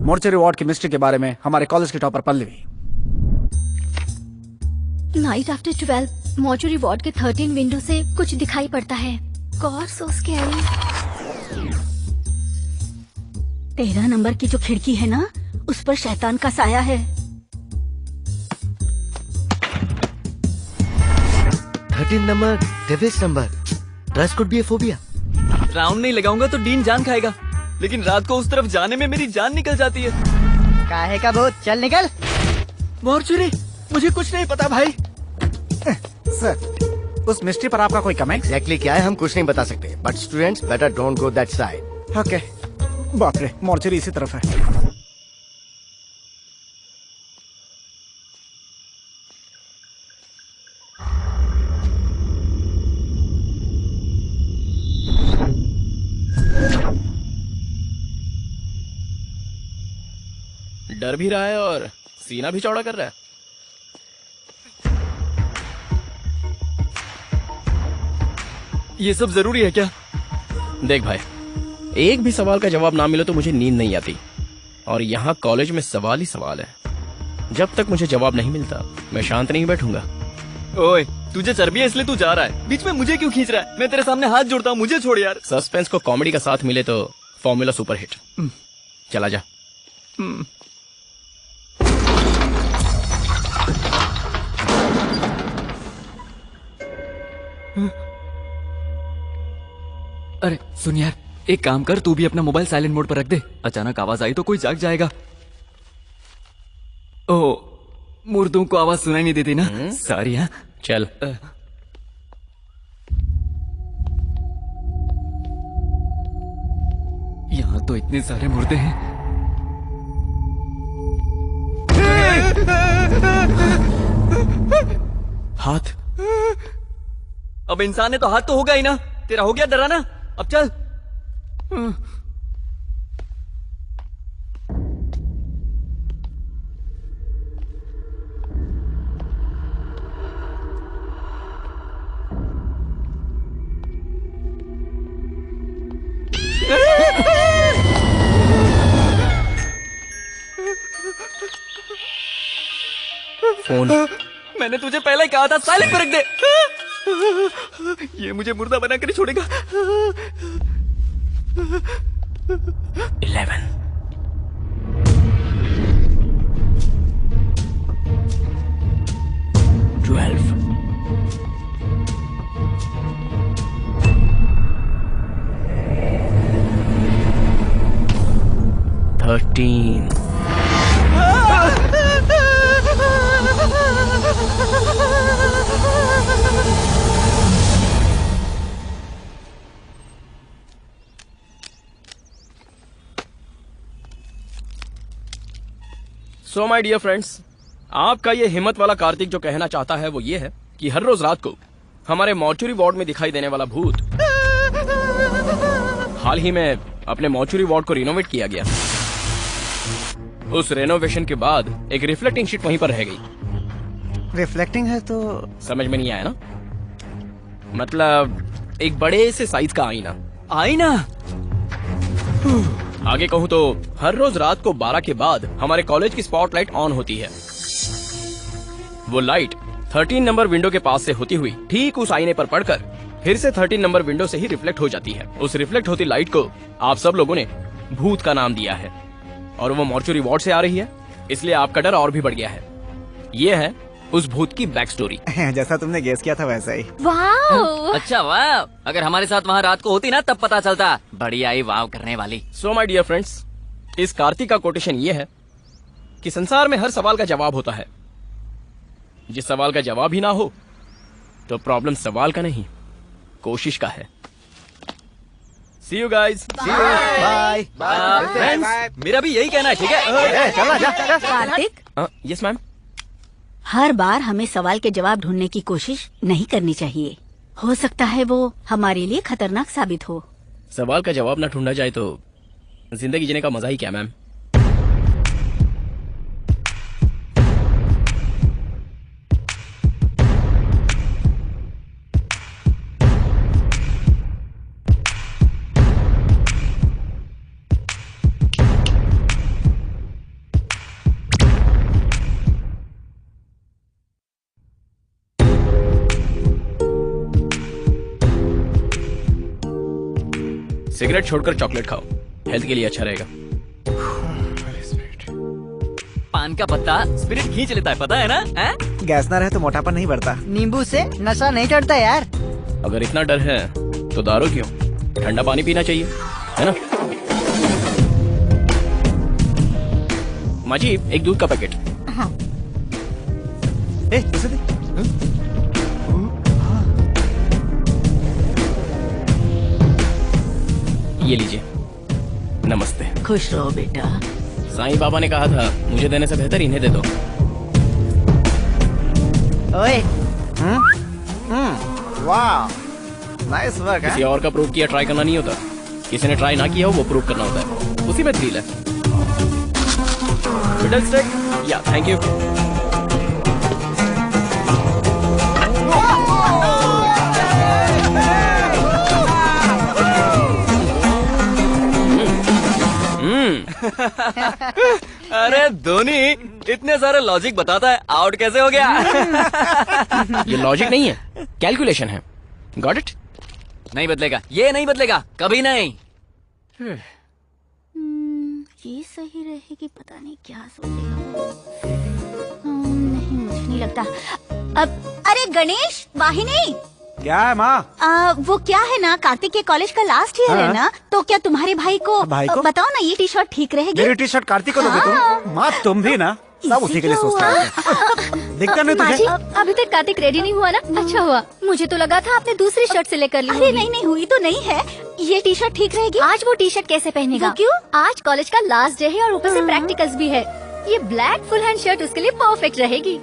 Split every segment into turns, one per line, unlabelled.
Mortuary ward की mystery के बारे में हमारे कॉलेज की topper Pallavi.
Night after 12 mortuary ward के 13 विंडो से कुछ दिखाई पड़ता है। गॉड सो स्कैरी।
13 नंबर की जो खिड़की है ना, उस पर शैतान का साया है।
13 number devil's number. Trust could be a phobia.
Round नहीं लगाऊंगा तो डीन जान खाएगा, लेकिन रात को उस तरफ जाने में मेरी जान निकल जाती है।
काहे का भूत, चल निकल।
मॉर्चरी, मुझे कुछ नहीं पता भाई।
सर, उस मिस्ट्री पर आपका कोई कमेंट?
एग्जैक्टली क्या है हम कुछ नहीं बता सकते, but students better don't go that side.
Okay. बाप रे, मॉर्चरी इसी तरफ है।
डर भी रहा है और सीना भी चौड़ा कर रहा है। ये सब जरूरी है क्या? देख भाई, एक भी सवाल का जवाब ना मिले तो मुझे नींद नहीं आती, और यहाँ कॉलेज में सवाल ही सवाल है। जब तक मुझे जवाब नहीं मिलता मैं शांत नहीं बैठूंगा। ओए, तुझे चर्बी है इसलिए तू जा रहा है, बीच में मुझे क्यों खींच रहा है? मैं तेरे सामने हाथ जोड़ता हूँ, मुझे छोड़ यार। सस्पेंस को कॉमेडी का साथ मिले तो फॉर्मूला सुपर हिट। चला जा। अरे सुन यार, एक काम कर, तू भी अपना मोबाइल साइलेंट मोड पर रख दे। अचानक आवाज आई तो कोई जाग जाएगा। ओ, मुर्दों को आवाज सुनाई नहीं देती ना। सॉरी। हाँ चल। यहाँ तो इतने सारे मुर्दे हैं। हाथ। अब इंसान है तो हाथ तो होगा ही ना। तेरा हो गया डरा ना, अब चल। फोन। मैंने तुझे पहले ही कहा था साइलेंट पर रख दे। ये मुझे मुर्दा बना कर छोड़ेगा। 11 12 13 सो माय डियर फ्रेंड्स, आपका ये हिम्मत वाला कार्तिक जो कहना चाहता है वो ये है कि हर रोज रात को हमारे मॉर्चुरी वार्ड में दिखाई देने वाला भूत हाल ही में अपने मॉर्चुरी वार्ड को रिनोवेट किया गया। उस रेनोवेशन के बाद एक रिफ्लेक्टिंग शीट वहीं पर रह गई।
रिफ्लेक्टिंग है तो
समझ में नहीं आया ना? मतलब एक बड़े से साइज का आईना। आईना? आगे कहूँ तो हर रोज रात को 12 के बाद हमारे कॉलेज की स्पॉटलाइट ऑन होती है। वो लाइट 13 नंबर विंडो के पास से होती हुई ठीक उस आईने पर पड़कर फिर से 13 नंबर विंडो से ही रिफ्लेक्ट हो जाती है। उस रिफ्लेक्ट होती लाइट को आप सब लोगों ने भूत का नाम दिया है, और वो मॉर्चुरी वार्ड से आ रही है, इसलिए आपका डर और भी बढ़ गया है। ये है उस भूत की बैक स्टोरी।
जैसा तुमने गेस किया था वैसा ही।
वाह।
अच्छा वाह, अगर हमारे साथ वहाँ रात को होती ना तब पता चलता। बड़ी आई वाव करने वाली।
सो माय डियर फ्रेंड्स, इस कार्तिक का कोटेशन ये है कि संसार में हर सवाल का जवाब होता है। जिस सवाल का जवाब ही ना हो तो प्रॉब्लम सवाल का नहीं, कोशिश का है। See you guys.
Bye
friends, मेरा भी यही कहना है, ठीक है?
चला जा।
Kartik,
yes ma'am.
हर बार हमें सवाल के जवाब ढूंढने की कोशिश नहीं करनी चाहिए। हो सकता है वो हमारे लिए खतरनाक साबित हो।
सवाल का जवाब ना ढूंढा जाए तो जिंदगी जीने का मजा ही क्या मैम? सिगरेट छोड़कर चॉकलेट खाओ, हेल्थ के लिए अच्छा रहेगा।
पान का पत्ता स्पिरिट खींच लेता है, पता है ना? हैं?
गैस ना रहे तो मोटापा नहीं बढ़ता।
नींबू से नशा नहीं चढ़ता यार।
अगर इतना डर है तो दारू क्यों? ठंडा पानी पीना चाहिए, है ना? माजी, एक दूध का पैकेट।
ए, इसे दे।
ये लीजिए। नमस्ते।
खुश रहो बेटा।
साईं बाबा ने कहा था मुझे देने से बेहतर इन्हें दे दो।
ओए,
वाह, नाइस वर्क
किसी और का प्रूव किया ट्राई करना नहीं होता, किसी ने ट्राई ना किया हो वो प्रूव करना होता है, उसी में थ्रिल है। मिडल स्टेक, या थैंक यू।
अरे धोनी इतने सारे लॉजिक बताता है, आउट कैसे हो गया?
ये लॉजिक नहीं है, कैलकुलेशन है। Got it?
नहीं बदलेगा, ये नहीं बदलेगा, कभी नहीं।
ये सही रहेगी, पता नहीं क्या सोचेगा। नहीं, मुझे नहीं लगता। अब अरे गणेश, वाहिनी,
क्या है माँ?
वो क्या है ना, कार्तिक के कॉलेज का लास्ट ईयर है ना, तो क्या तुम्हारे भाई को बताओ ना, ये टी शर्ट ठीक रहेगी?
मेरी टी शर्ट कार्तिक को दोगे तुम? माँ तुम भी ना, सब उसी के लिए सोचता है। दिक्कत नहीं तुझे?
अभी तक कार्तिक रेडी नहीं हुआ ना? अच्छा हुआ, मुझे तो लगा था आपने दूसरी शर्ट सिलेक्ट कर ली
अरे
होगी।
नहीं, हुई तो नहीं है। ये टी शर्ट ठीक रहेगी?
आज वो टी शर्ट कैसे पहनेगा?
वो क्यों?
आज कॉलेज का लास्ट डे है और ऊपर से प्रैक्टिकल्स भी है। ये ब्लैक फुल हैंड शर्ट उसके लिए परफेक्ट रहेगी।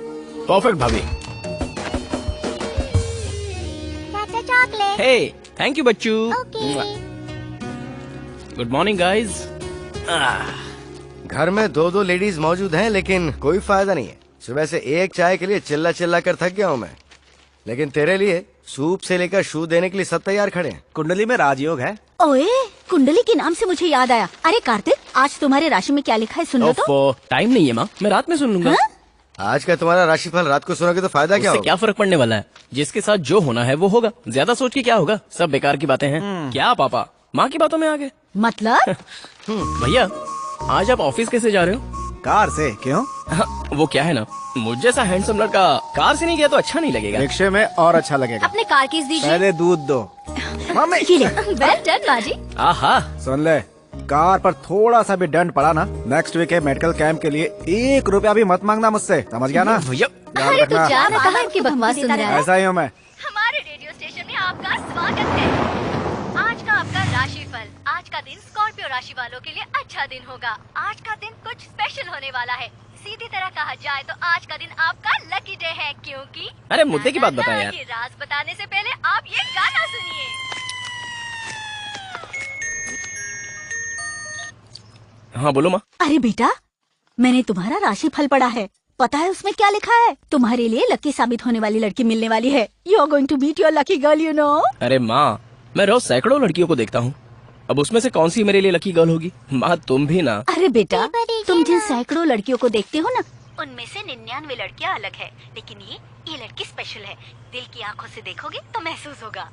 परफेक्ट भाभी।
चॉकलेट।
हे, थैंक यू बच्चू। Good morning guys.
घर में दो लेडीज मौजूद हैं, लेकिन कोई फायदा नहीं है। सुबह से एक चाय के लिए चिल्ला चिल्ला कर थक गया हूँ मैं, लेकिन तेरे लिए सूप से लेकर शू देने के लिए सब तैयार खड़े हैं।
कुंडली में राजयोग है।
ओए, कुंडली के नाम से मुझे याद आया। अरे कार्तिक, आज तुम्हारे राशि में क्या लिखा है, सुन लो तो।
टाइम नहीं है माँ, मैं रात में सुन लूंगा।
हाँ?
आज का तुम्हारा राशिफल रात को सुनोगे तो फायदा क्या
उससे
होगा?
क्या फर्क पड़ने वाला है? जिसके साथ जो होना है वो होगा। ज्यादा सोच के क्या होगा, सब बेकार की बातें हैं। क्या पापा माँ की बातों में आ गए?
मतलब?
भैया, आज आप ऑफिस कैसे जा रहे हो?
कार से। क्यों?
वो क्या है ना, मुझ जैसा हैंडसम लड़का कार से नहीं गया तो अच्छा नहीं लगेगा।
रिक्शे में और अच्छा लगेगा।
अपने कार कीज दीजिए।
पहले दूध दो। मम्मी,
ये ले।
वेल डन माजी।
आहा,
सुन ले, कार पर थोड़ा सा भी दंड पड़ा ना, नेक्स्ट वीक के मेडिकल कैंप के लिए 1 रुपया भी मत मांगना मुझसे, समझ गया ना?
भैया
याद
अरे तो
रखना।
जा ना, कहाँ इनकी बकवास सुन रहा है।
ऐसा ही हूँ मैं।
हमारे रेडियो स्टेशन में आपका स्वागत है। आज का आपका राशिफल। आज का दिन स्कॉर्पियो राशि वालों के लिए अच्छा दिन होगा। आज का दिन कुछ स्पेशल होने वाला है। सीधी तरह कहा जाए तो आज का दिन आपका लकी डे है, क्योंकि
अरे मुद्दे की बात बता यार।
ये राज बताने से पहले आप ये गाना सुनिए।
हाँ बोलो माँ।
अरे बेटा, मैंने तुम्हारा राशिफल पढ़ा है। पता है उसमें क्या लिखा है? तुम्हारे लिए लकी साबित होने वाली लड़की मिलने वाली है। You are going to meet your lucky girl, you know.
अरे माँ, मैं रोज सैकड़ों लड़कियों को देखता हूँ, अब उसमें से कौन सी मेरे लिए लकी गर्ल होगी? माँ तुम भी ना।
अरे बेटा, तुम जिन सैकड़ों लड़कियों को देखते हो ना, उनमें से 99 लड़कियाँ अलग है, लेकिन ये लड़की स्पेशल है। दिल की आंखों से देखोगे तो महसूस होगा।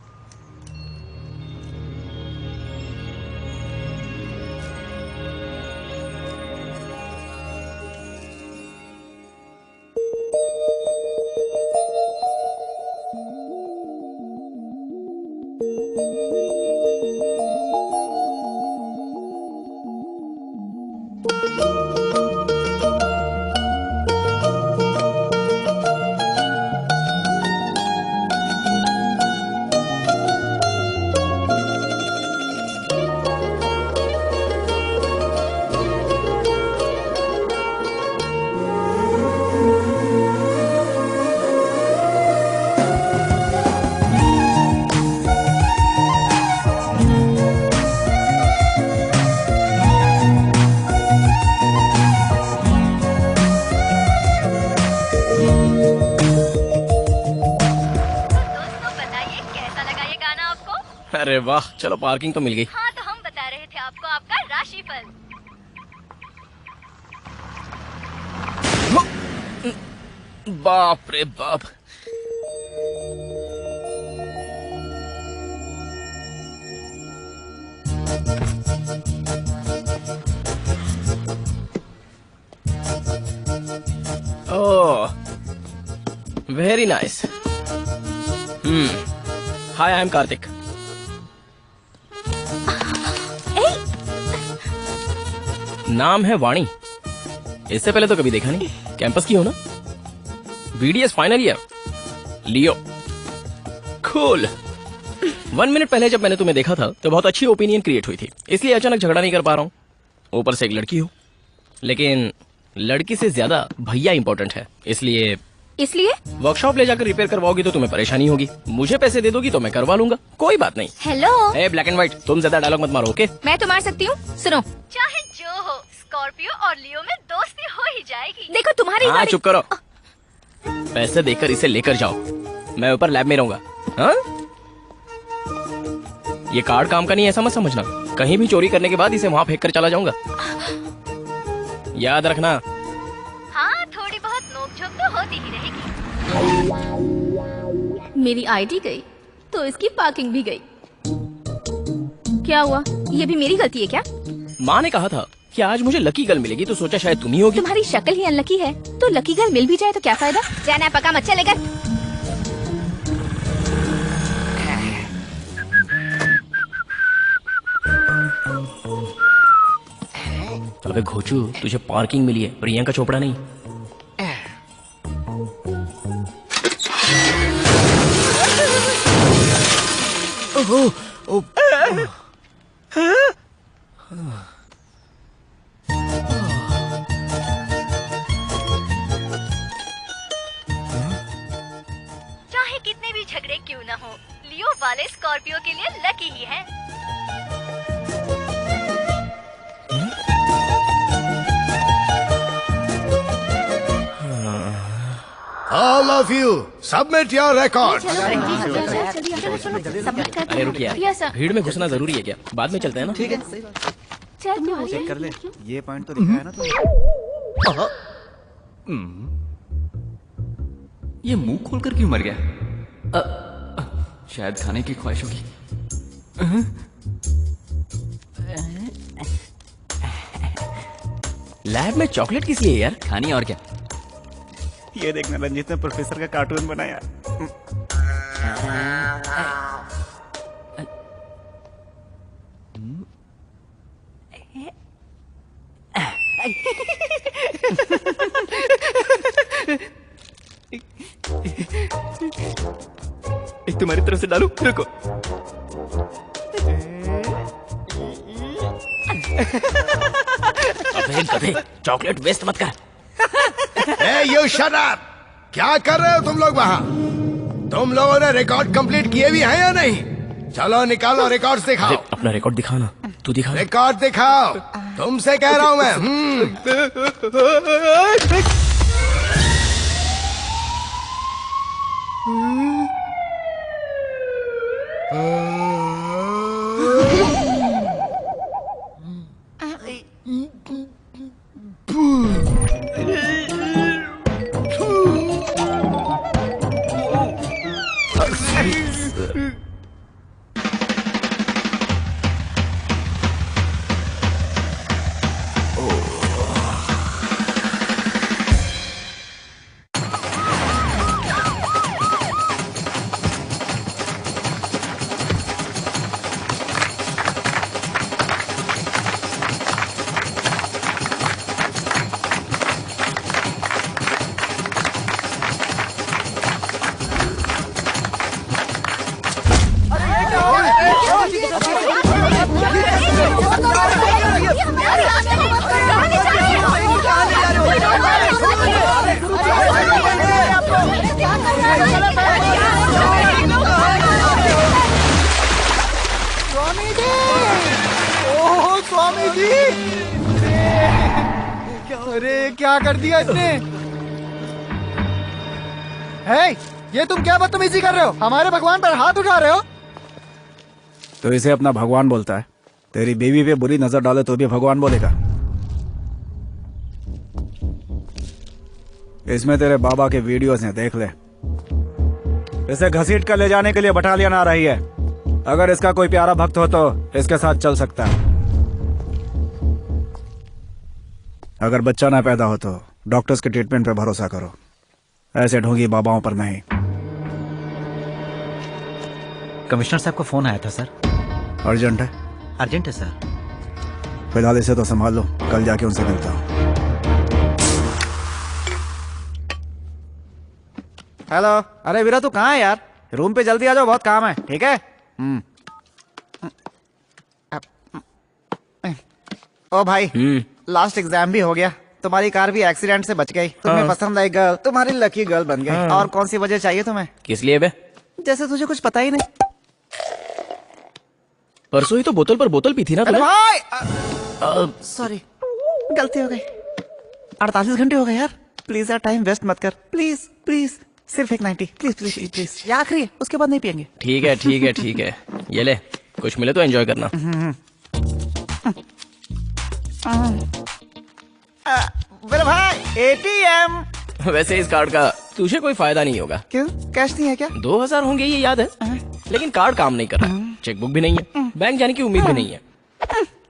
अरे वाह, चलो पार्किंग तो मिल गई।
हाँ, तो हम बता रहे थे आपको आपका राशिफल।
बाप रे बाप। Oh, very nice. Hi, I am Kartik. नाम है वाणी। इससे पहले तो कभी देखा नहीं। कैंपस की हो ना? BDS final year. Leo, cool. 1 minute पहले जब मैंने तुम्हें देखा था तो बहुत अच्छी ओपिनियन क्रिएट हुई थी, इसलिए अचानक झगड़ा नहीं कर पा रहा हूँ। ऊपर से एक लड़की हो, लेकिन लड़की से ज्यादा भैया इंपॉर्टेंट है। इसलिए वर्कशॉप ले जाकर रिपेयर करवाओगी तो तुम्हें परेशानी होगी। मुझे पैसे दे दोगी तो मैं करवा लूंगा, कोई बात नहीं।
Hello,
A black and white, तुम ज्यादा डायलॉग मत मारो, ओके?
मैं तो मार सकती हूँ। सुनो,
चाहे जो हो, स्कॉर्पियो और लियो में दोस्ती हो ही जाएगी।
देखो तुम्हारी
हाँ,
गाड़ी।
चुप करो। पैसे देकर इसे लेकर जाओ, मैं ऊपर लैब में रहूंगा। हाँ? ये कार्ड काम का नहीं, ऐसा मत समझना। कहीं भी चोरी करने के बाद इसे वहाँ फेंक कर चला जाऊंगा, याद रखना।
हाँ, थोड़ी बहुत नोकझोंक तो होती ही रहेगी।
मेरी आईडी गई तो इसकी पार्किंग भी गई। क्या हुआ? ये भी मेरी गलती है क्या?
माँ ने कहा था कि आज मुझे लकी गर्ल मिलेगी, तो सोचा शायद तुम ही होगी।
तुम्हारी शक्ल ही अनलकी है, तो लकी गर्ल मिल भी जाए तो क्या फायदा? जाना पका मत चलेगा।
अबे घोचू, तुझे पार्किंग मिली है, प्रियंका चोपड़ा नहीं।
चाहे कितने भी झगड़े क्यों न हो, लियो वाले स्कॉर्पियो के लिए लकी ही है।
All of you, submit your records.
अरे रुक यार, भीड़ में घुसना जरूरी है क्या? बाद में चलते हैं ना। ठीक है,
चेक कर ले, ये पॉइंट तो दिखा है ना तुम।
ये मुंह खोलकर क्यों मर गया? शायद खाने की ख्वाहिश होगी।
लैब में चॉकलेट किस लिए यार?
खानी और क्या?
ये देखना, रंजीत ने प्रोफेसर का कार्टून बनाया।
एक तुम्हारी तरफ से डालू, रुको।
अबे गधे, चॉकलेट वेस्ट मत कर।
Hey, you shut up! क्या कर रहे हो तुम लोग वहाँ? तुम लोगों ने रिकॉर्ड कंप्लीट किए भी हैं या नहीं? चलो निकालो रिकॉर्ड्स दिखाओ।
अपना रिकॉर्ड दिखाना, तू दिखा।
रिकॉर्ड दिखाओ, तुमसे कह रहा हूँ मैं।
स्वामी जी, अरे क्या कर दिया इसने? है, ये तुम क्या बदतमीजी कर रहे हो? हमारे भगवान पर हाथ उठा रहे हो। तो इसे अपना भगवान बोलता है। तेरी बीवी पे बुरी नजर डाले तो भी भगवान बोलेगा। इसमें तेरे बाबा के वीडियोस हैं, देख ले। इसे घसीट कर ले जाने के लिए बटालियन आ रही है। अगर इसका कोई प्यारा भक्त हो तो इसके साथ चल सकता है। अगर बच्चा ना पैदा हो तो डॉक्टर्स के ट्रीटमेंट पे भरोसा करो, ऐसे ढोंगी बाबाओं पर नहीं।
कमिश्नर साहब को फोन आया था सर।
अर्जेंट है?
अर्जेंट है सर।
फिलहाल इसे तो संभाल लो, कल जाके उनसे मिलता हूँ। हेलो। अरे वीरा तू कहाँ है यार? रूम पे जल्दी आ जाओ, बहुत काम है। ठीक है? ओ भाई, लास्ट एग्जाम भी हो गया, तुम्हारी कार भी एक्सीडेंट से बच गई, तुम्हें पसंद आई गर्ल, तुम्हारी लकी गर्ल बन गई। और कौन सी वजह चाहिए तुम्हें?
किस लिए बे?
जैसे तुझे कुछ पता ही नहीं।
परसों ही तो बोतल पर बोतल पी थी ना
अरे
तूने?
भाई सॉरी, गलती हो गई। 48 घंटे हो गए यार, प्लीज यार टाइम वेस्ट मत कर, प्लीज प्लीज। सिर्फ एक 90, प्लीज प्लीज प्लीज। ये आखिरी है, उसके बाद नहीं पियेंगे।
ठीक है ठीक है ठीक है, ये ले, कुछ मिले तो एंजॉय करना।
मेरे भाई एटीएम।
वैसे इस कार्ड का तुझे कोई फायदा नहीं होगा।
क्यों, कैश नहीं है क्या?
2000 होंगे ये याद है, लेकिन कार्ड काम नहीं कर रहा, चेकबुक भी नहीं है, बैंक जाने की उम्मीद भी नहीं है।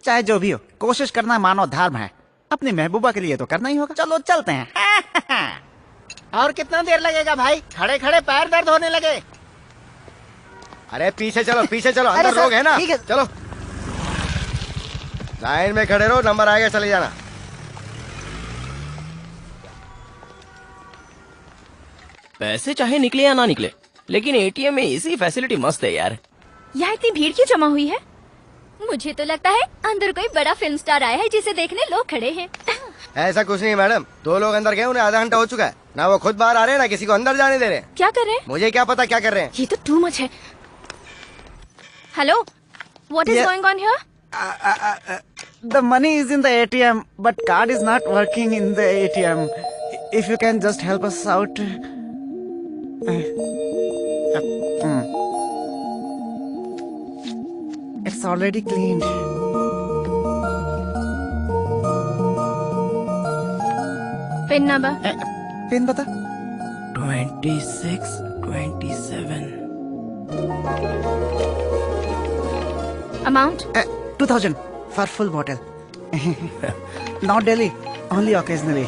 चाहे जो भी हो, कोशिश करना मानव धर्म है, अपनी महबूबा के लिए तो करना ही होगा। चलो चलते हैं।
और कितना देर लगेगा भाई? खड़े खड़े पैर दर्द होने लगे।
अरे पीछे चलो, पीछे चलो,
अरे
अंदर
सर,
लोग है ना।
ठीक है।
चलो लाइन में खड़े रहो, नंबर आएगा चले जाना।
पैसे चाहे निकले या ना निकले, लेकिन एटीएम में इसी फैसिलिटी मस्त है यार।
यहाँ इतनी भीड़ क्यों जमा हुई है? मुझे तो लगता है अंदर कोई बड़ा फिल्म स्टार आया है जिसे देखने लोग खड़े हैं।
ऐसा कुछ नहीं मैडम, 2 लोग अंदर गए, उन्हें आधा घंटा हो चुका है, ना वो खुद बाहर आ रहे हैं ना किसी को अंदर जाने दे रहे हैं।
क्या कर रहे हैं?
मुझे क्या पता क्या कर रहे हैं।
ये तो टू मच है। Hello, what is
Yeah.
Going on here?
The money is in the ATM, but card is not working in the ATM. If you can just help us out. It's already cleaned.
Pin number?
Pin बता।
26, 27।
Amount?
2000 for full bottle. Not daily, only occasionally.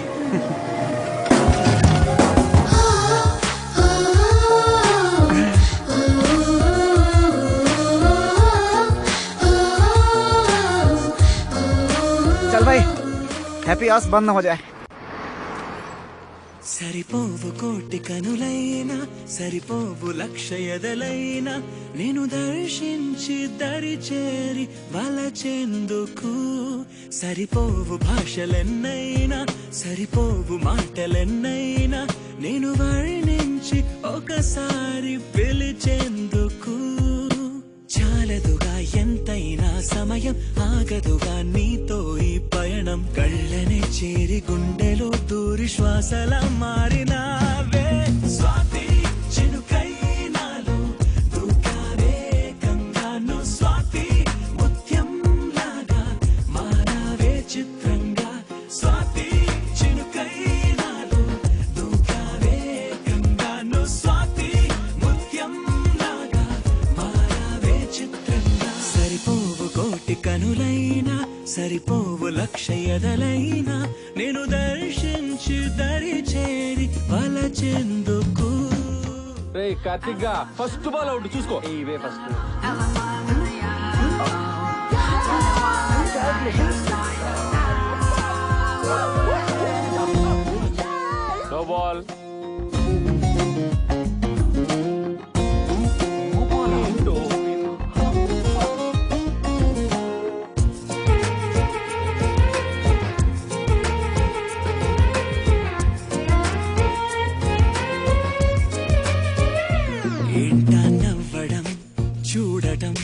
चल भाई, happy hours बंद ना हो जाए।
సరిపోవు కోటి కనులైనా సరిపోవు లక్ష ఎదలైనా నేను దర్శించి దరి చేరి వలచెందుకు సరిపోవు భాషలెన్నైనా సరిపోవు మాటలెన్నైనా నేను వర్ణించి ఒకసారి పిలిచెందుకు చాలదుగా ఎంతైనా సమయం ఆగదుగా నీతో ఈ పయనం కళ్ళనే చేరి గుండెలో దూరి శ్వాసలా మారినావే స్వాతి చినుకై నాలో దూకావే గంగాను స్వాతి ముత్యం లాగా మారావే చిత్రంగా స్వాతి చినుకై నాలో దూకావే గంగాను స్వాతి ముత్యం లాగా మారావే చిత్రంగా సరిపోవు కోటి కనులైనా సరిపోవు లక్ష ఎదలైనా నేను దర్శించి దరి చేరి వలచెందుకు
కార్తిక్ గా ఫస్ట్ బాల్ అవుట్ చూసుకో. ఇవే ఫస్ట్ నో బాల్.
ఏంటా నవ్వడం చూడటం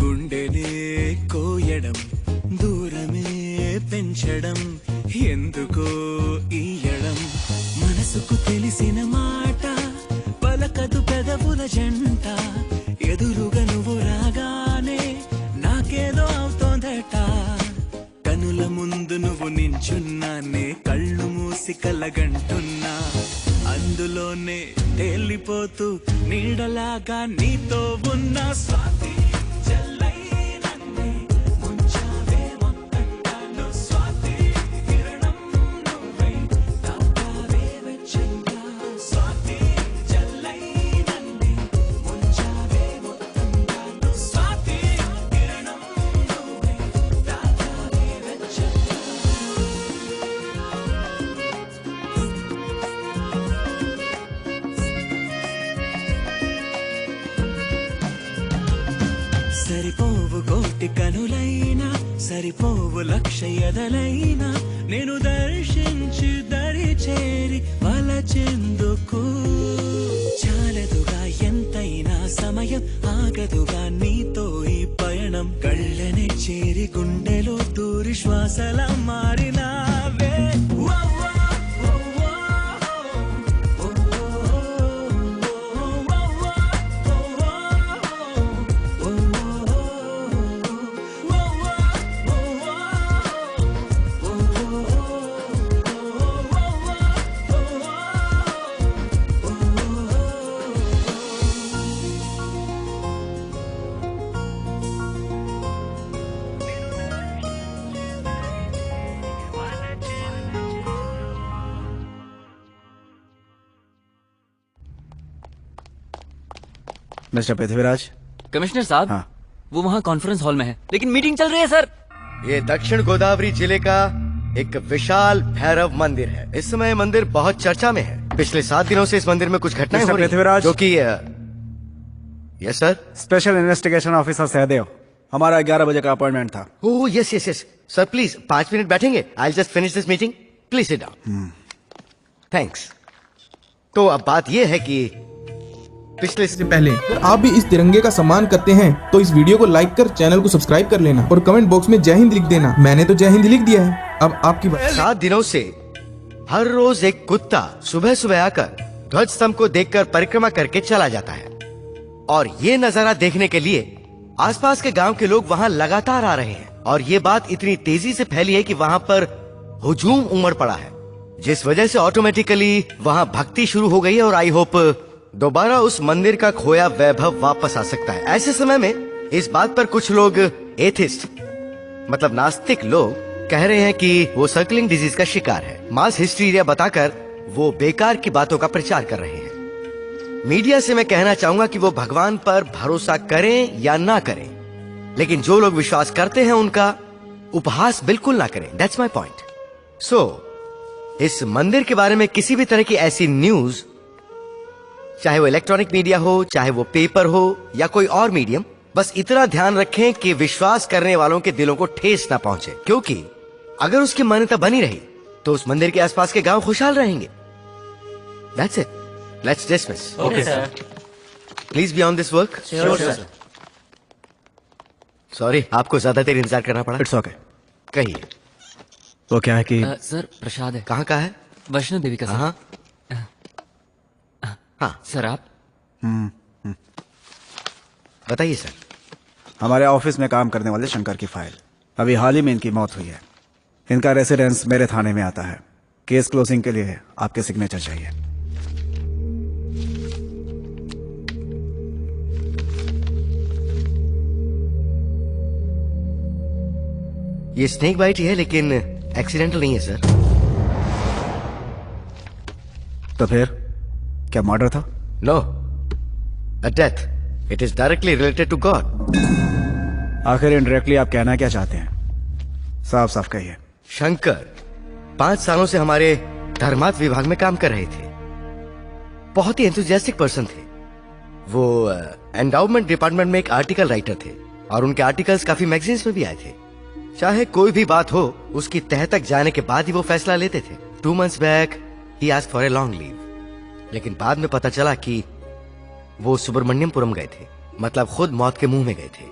గుండెనే కోయడం దూరమే పెంచడం ఎందుకో ఈయడం మనసుకు తెలిసిన మాట పలకదు పెదవుల జంట ఎదురుగా నువ్వు రాగానే నాకేదో అవుతోందట కనుల ముందు నువ్వు నించున్నానే కళ్ళు మూసి కలగంటున్నా అందులోనే తేలిపోతూ నీడలాగా నీతో ఉన్న స్వాతి సరిపోవు కోటి కనులైనా సరిపోవు లక్ష ఎదలైనా నేను దర్శించి దరి చేరి వలచెందుకు చాలదుగా ఎంతైనా సమయం ఆగదుగా నీతో ఈ పయనం కళ్ళనే చేరి గుండెలో దూరి శ్వాసలా మారినావే
मिस्टर पृथ्वीराज।
कमिश्नर साहब,
हाँ।
वो वहाँ कॉन्फ्रेंस हॉल में है, लेकिन मीटिंग चल रही है सर।
ये दक्षिण गोदावरी जिले का एक विशाल भैरव मंदिर है। इस समय मंदिर बहुत चर्चा में है। पिछले 7 दिनों से इस मंदिर में कुछ घटनाएं
मिस्टर
हो रही
पृथ्वीराज।
जो कि yes sir.
Special investigation officer Sahdev, हमारा 11 बजे का अपॉइंटमेंट था।
Oh yes yes yes sir, please 5 minute बैठेंगे? I just finish this meeting, please sit down. Thanks. तो अब बात यह है कि पिछले
से पहले अगर आप भी इस तिरंगे का सम्मान करते हैं तो इस वीडियो को लाइक कर चैनल को सब्सक्राइब कर लेना और कमेंट बॉक्स में जय हिंद लिख देना। मैंने तो जय हिंद लिख दिया है, अब आपकी बात।
7 दिनों से हर रोज एक कुत्ता सुबह सुबह आकर ध्वज स्तंभ को देखकर परिक्रमा करके चला जाता है, और ये नजारा देखने के लिए आसपास के गांव के लोग वहां लगातार आ रहे हैं। और ये बात इतनी तेजी से फैली है कि वहां पर हुजूम उमड़ पड़ा है, जिस वजह से ऑटोमेटिकली वहां भक्ति शुरू हो गई है। और आई होप दोबारा उस मंदिर का खोया वैभव वापस आ सकता है। ऐसे समय में इस बात पर कुछ लोग एथिस्ट मतलब नास्तिक लोग कह रहे हैं कि वो सर्कलिंग डिजीज का शिकार है। मास हिस्टीरिया बताकर वो बेकार की बातों का प्रचार कर रहे हैं। मीडिया से मैं कहना चाहूंगा कि वो भगवान पर भरोसा करें या ना करें, लेकिन जो लोग विश्वास करते हैं उनका उपहास बिल्कुल ना करें। That's my point. सो इस मंदिर के बारे में किसी भी तरह की ऐसी न्यूज, चाहे वो इलेक्ट्रॉनिक मीडिया हो, चाहे वो पेपर हो या कोई और मीडियम, बस इतना ध्यान रखें कि विश्वास करने वालों के दिलों को ठेस ना पहुंचे, क्योंकि अगर उसकी मान्यता बनी रही तो उस मंदिर के आसपास के गांव खुशहाल रहेंगे। That's it. Let's dismiss.
Okay sir.
Please be on this work.
Sure sir.
Sorry, आपको ज्यादा देर इंतजार करना पड़ा।
It's okay.
कहिए,
वो क्या है कि
सर प्रसाद है,
कहाँ का है?
वैष्णो देवी का सर।
हाँ हाँ,
सर आप
बताइए सर।
हमारे ऑफिस में काम करने वाले शंकर की फाइल, अभी हाल ही में इनकी मौत हुई है। इनका रेसिडेंस मेरे थाने में आता है। केस क्लोजिंग के लिए आपके सिग्नेचर चाहिए।
ये स्नेक बाइट ही है, लेकिन एक्सीडेंटल नहीं है सर।
तो फिर क्या मर्डर था?
No, a death. It is directly related to God.
आखिर इनडायरेक्टली आप कहना क्या चाहते हैं? साफ साफ कहिए।
शंकर 5 सालों से हमारे धर्मार्थ विभाग में काम कर रहे थे। बहुत ही एंथुजियास्टिक पर्सन थे वो। एंडाउमेंट डिपार्टमेंट में एक आर्टिकल राइटर थे, और उनके आर्टिकल्स काफी मैगजीन्स में भी आए थे। चाहे कोई भी बात हो, उसकी तह तक जाने के बाद ही वो फैसला लेते थे। 2 months back he asked for a long leave, लेकिन बाद में पता चला कि वो सुब्रमण्यमपुरम गए थे, मतलब खुद मौत के मुंह में गए थे।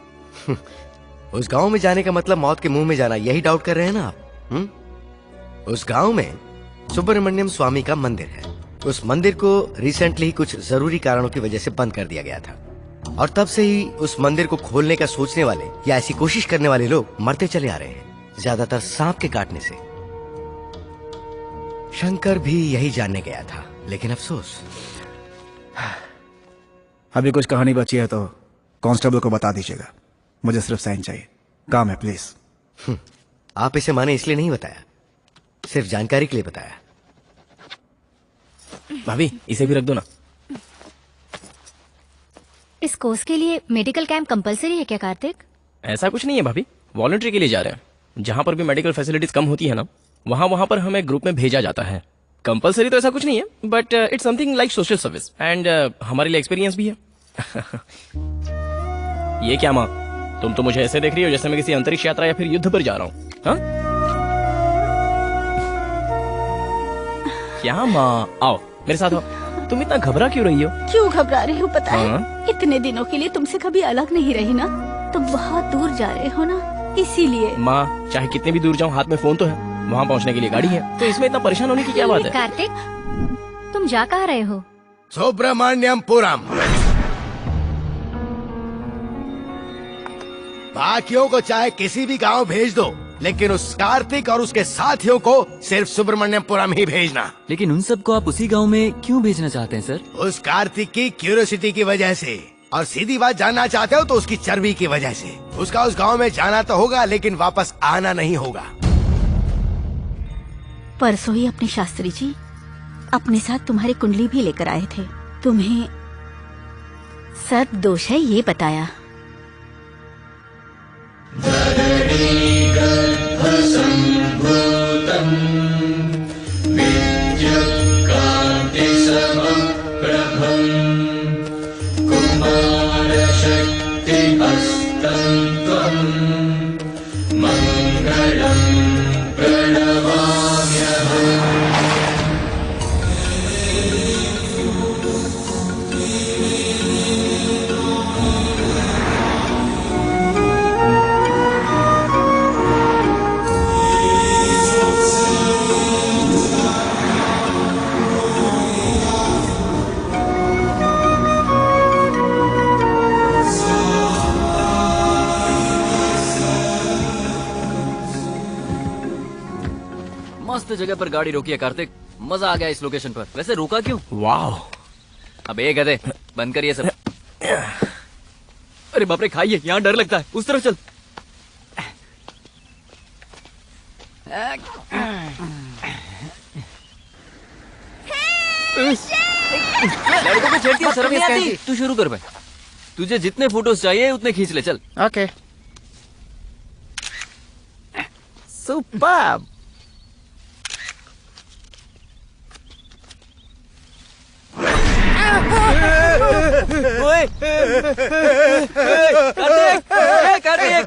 उस गांव में जाने का मतलब मौत के मुंह में जाना, यही डाउट कर रहे हैं ना आप? उस गांव में सुब्रमण्यम स्वामी का मंदिर है। उस मंदिर को रिसेंटली ही कुछ जरूरी कारणों की वजह से बंद कर दिया गया था, और तब से ही उस मंदिर को खोलने का सोचने वाले या ऐसी कोशिश करने वाले लोग मरते चले आ रहे हैं, ज्यादातर सांप के काटने से। शंकर भी यही जानने गया था, लेकिन अफसोस।
अभी कुछ कहानी बची है तो कांस्टेबल को बता दीजिएगा। मुझे सिर्फ साइन चाहिए, काम है प्लीज।
आप इसे माने इसलिए नहीं बताया, सिर्फ जानकारी के लिए बताया।
भाभी इसे भी रख दो ना।
इस कोर्स के लिए मेडिकल कैंप कंपलसरी है क्या कार्तिक?
ऐसा कुछ नहीं है भाभी, वॉलंटरी के लिए जा रहे हैं। जहां पर भी मेडिकल फैसिलिटीज कम होती है ना, वहां पर हमें ग्रुप में भेजा जाता है। कंपलसरी तो ऐसा कुछ नहीं है, but it's something like social service, and हमारे लिए एक्सपीरियंस भी है। ये क्या माँ, तुम तो मुझे ऐसे देख रही हो जैसे मैं किसी अंतरिक्ष यात्रा या फिर युद्ध पर जा रहा हूँ। हाँ? क्या माँ, आओ मेरे साथ आओ। तुम इतना घबरा क्यों रही हो?
क्यों घबरा रही हूँ पता है?
हाँ?
इतने दिनों के लिए तुमसे कभी अलग नहीं रही ना, तुम बहुत दूर जा रहे हो ना, इसीलिए।
माँ, चाहे कितने भी दूर जाऊँ हाथ में फोन तो है, वहाँ पहुँचने के लिए गाड़ी है, तो इसमें इतना परेशान होने की क्या बात है?
कार्तिक, तुम जा कहाँ रहे हो?
सुब्रमण्यमपुरम। बाकियों को चाहे किसी भी गांव भेज दो, लेकिन उस कार्तिक और उसके साथियों को सिर्फ सुब्रमण्यमपुरम ही भेजना।
लेकिन उन सबको आप उसी गांव में क्यों भेजना चाहते हैं सर?
उस कार्तिक की क्यूरियोसिटी की वजह से, और सीधी बात जानना चाहते हो तो उसकी चर्बी की वजह से। उसका उस गांव में जाना तो होगा, लेकिन वापस आना नहीं होगा।
परसों ही अपने शास्त्री जी अपने साथ तुम्हारी कुंडली भी लेकर आए थे। तुम्हें सर्प दोष है ये बताया।
मस्त जगह पर गाड़ी रोकी है कार्तिक, मजा आ गया इस लोकेशन पर। वैसे रुका क्यों?
वाह,
अब एक गधे, बंद करिए सब। अरे बाप रे, खाइए, यहाँ डर लगता है, उस तरफ चल। लड़कों को छेड़ती है, शर्म नहीं आती? तू शुरू कर भाई, तुझे जितने फोटोज चाहिए उतने खींच ले, चल।
Okay, superb.
ओए, कार्तिक, कार्तिक।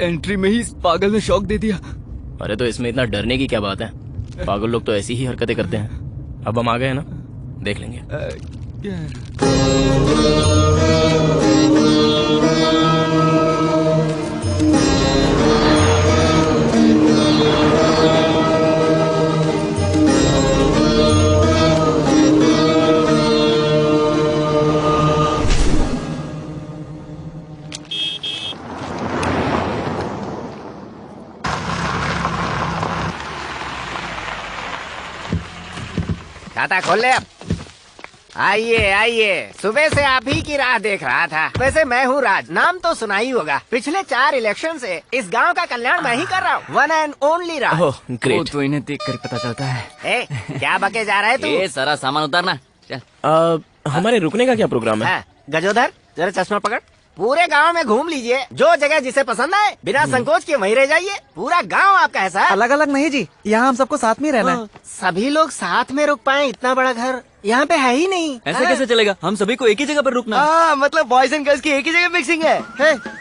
एंट्री में ही इस पागल ने शॉक दे दिया।
अरे तो इसमें इतना डरने की क्या बात है? पागल लोग तो ऐसी ही हरकतें करते हैं। अब हम आ गए ना, देख लेंगे।
खाता खोल ले अब। आइए आइए, सुबह से आप ही की राह देख रहा था। वैसे मैं हूँ राज, नाम तो सुना ही होगा। पिछले 4 इलेक्शन से इस गांव का कल्याण मैं ही कर रहा हूँ। One and only Raj.
Oh, great.
तो इन्हें देख कर पता चलता है।
क्या बके जा रहा है तू?
ये सारा सामान उतारना, चल।
हमारे रुकने का क्या प्रोग्राम है?
गजोधर, जरा चश्मा पकड़। पूरे गांव में घूम लीजिए, जो जगह जिसे पसंद आए बिना संकोच के वहीं रह जाइए। पूरा गांव आपका है सर।
अलग अलग नहीं जी, यहाँ हम सबको साथ में ही रहना है।
सभी लोग साथ में रुक पाए, इतना बड़ा घर यहाँ पे है ही नहीं।
ऐसे कैसे चलेगा? हम सभी को एक ही जगह पर रुकना।
मतलब बॉयज एंड गर्ल्स की एक ही जगह मिक्सिंग है।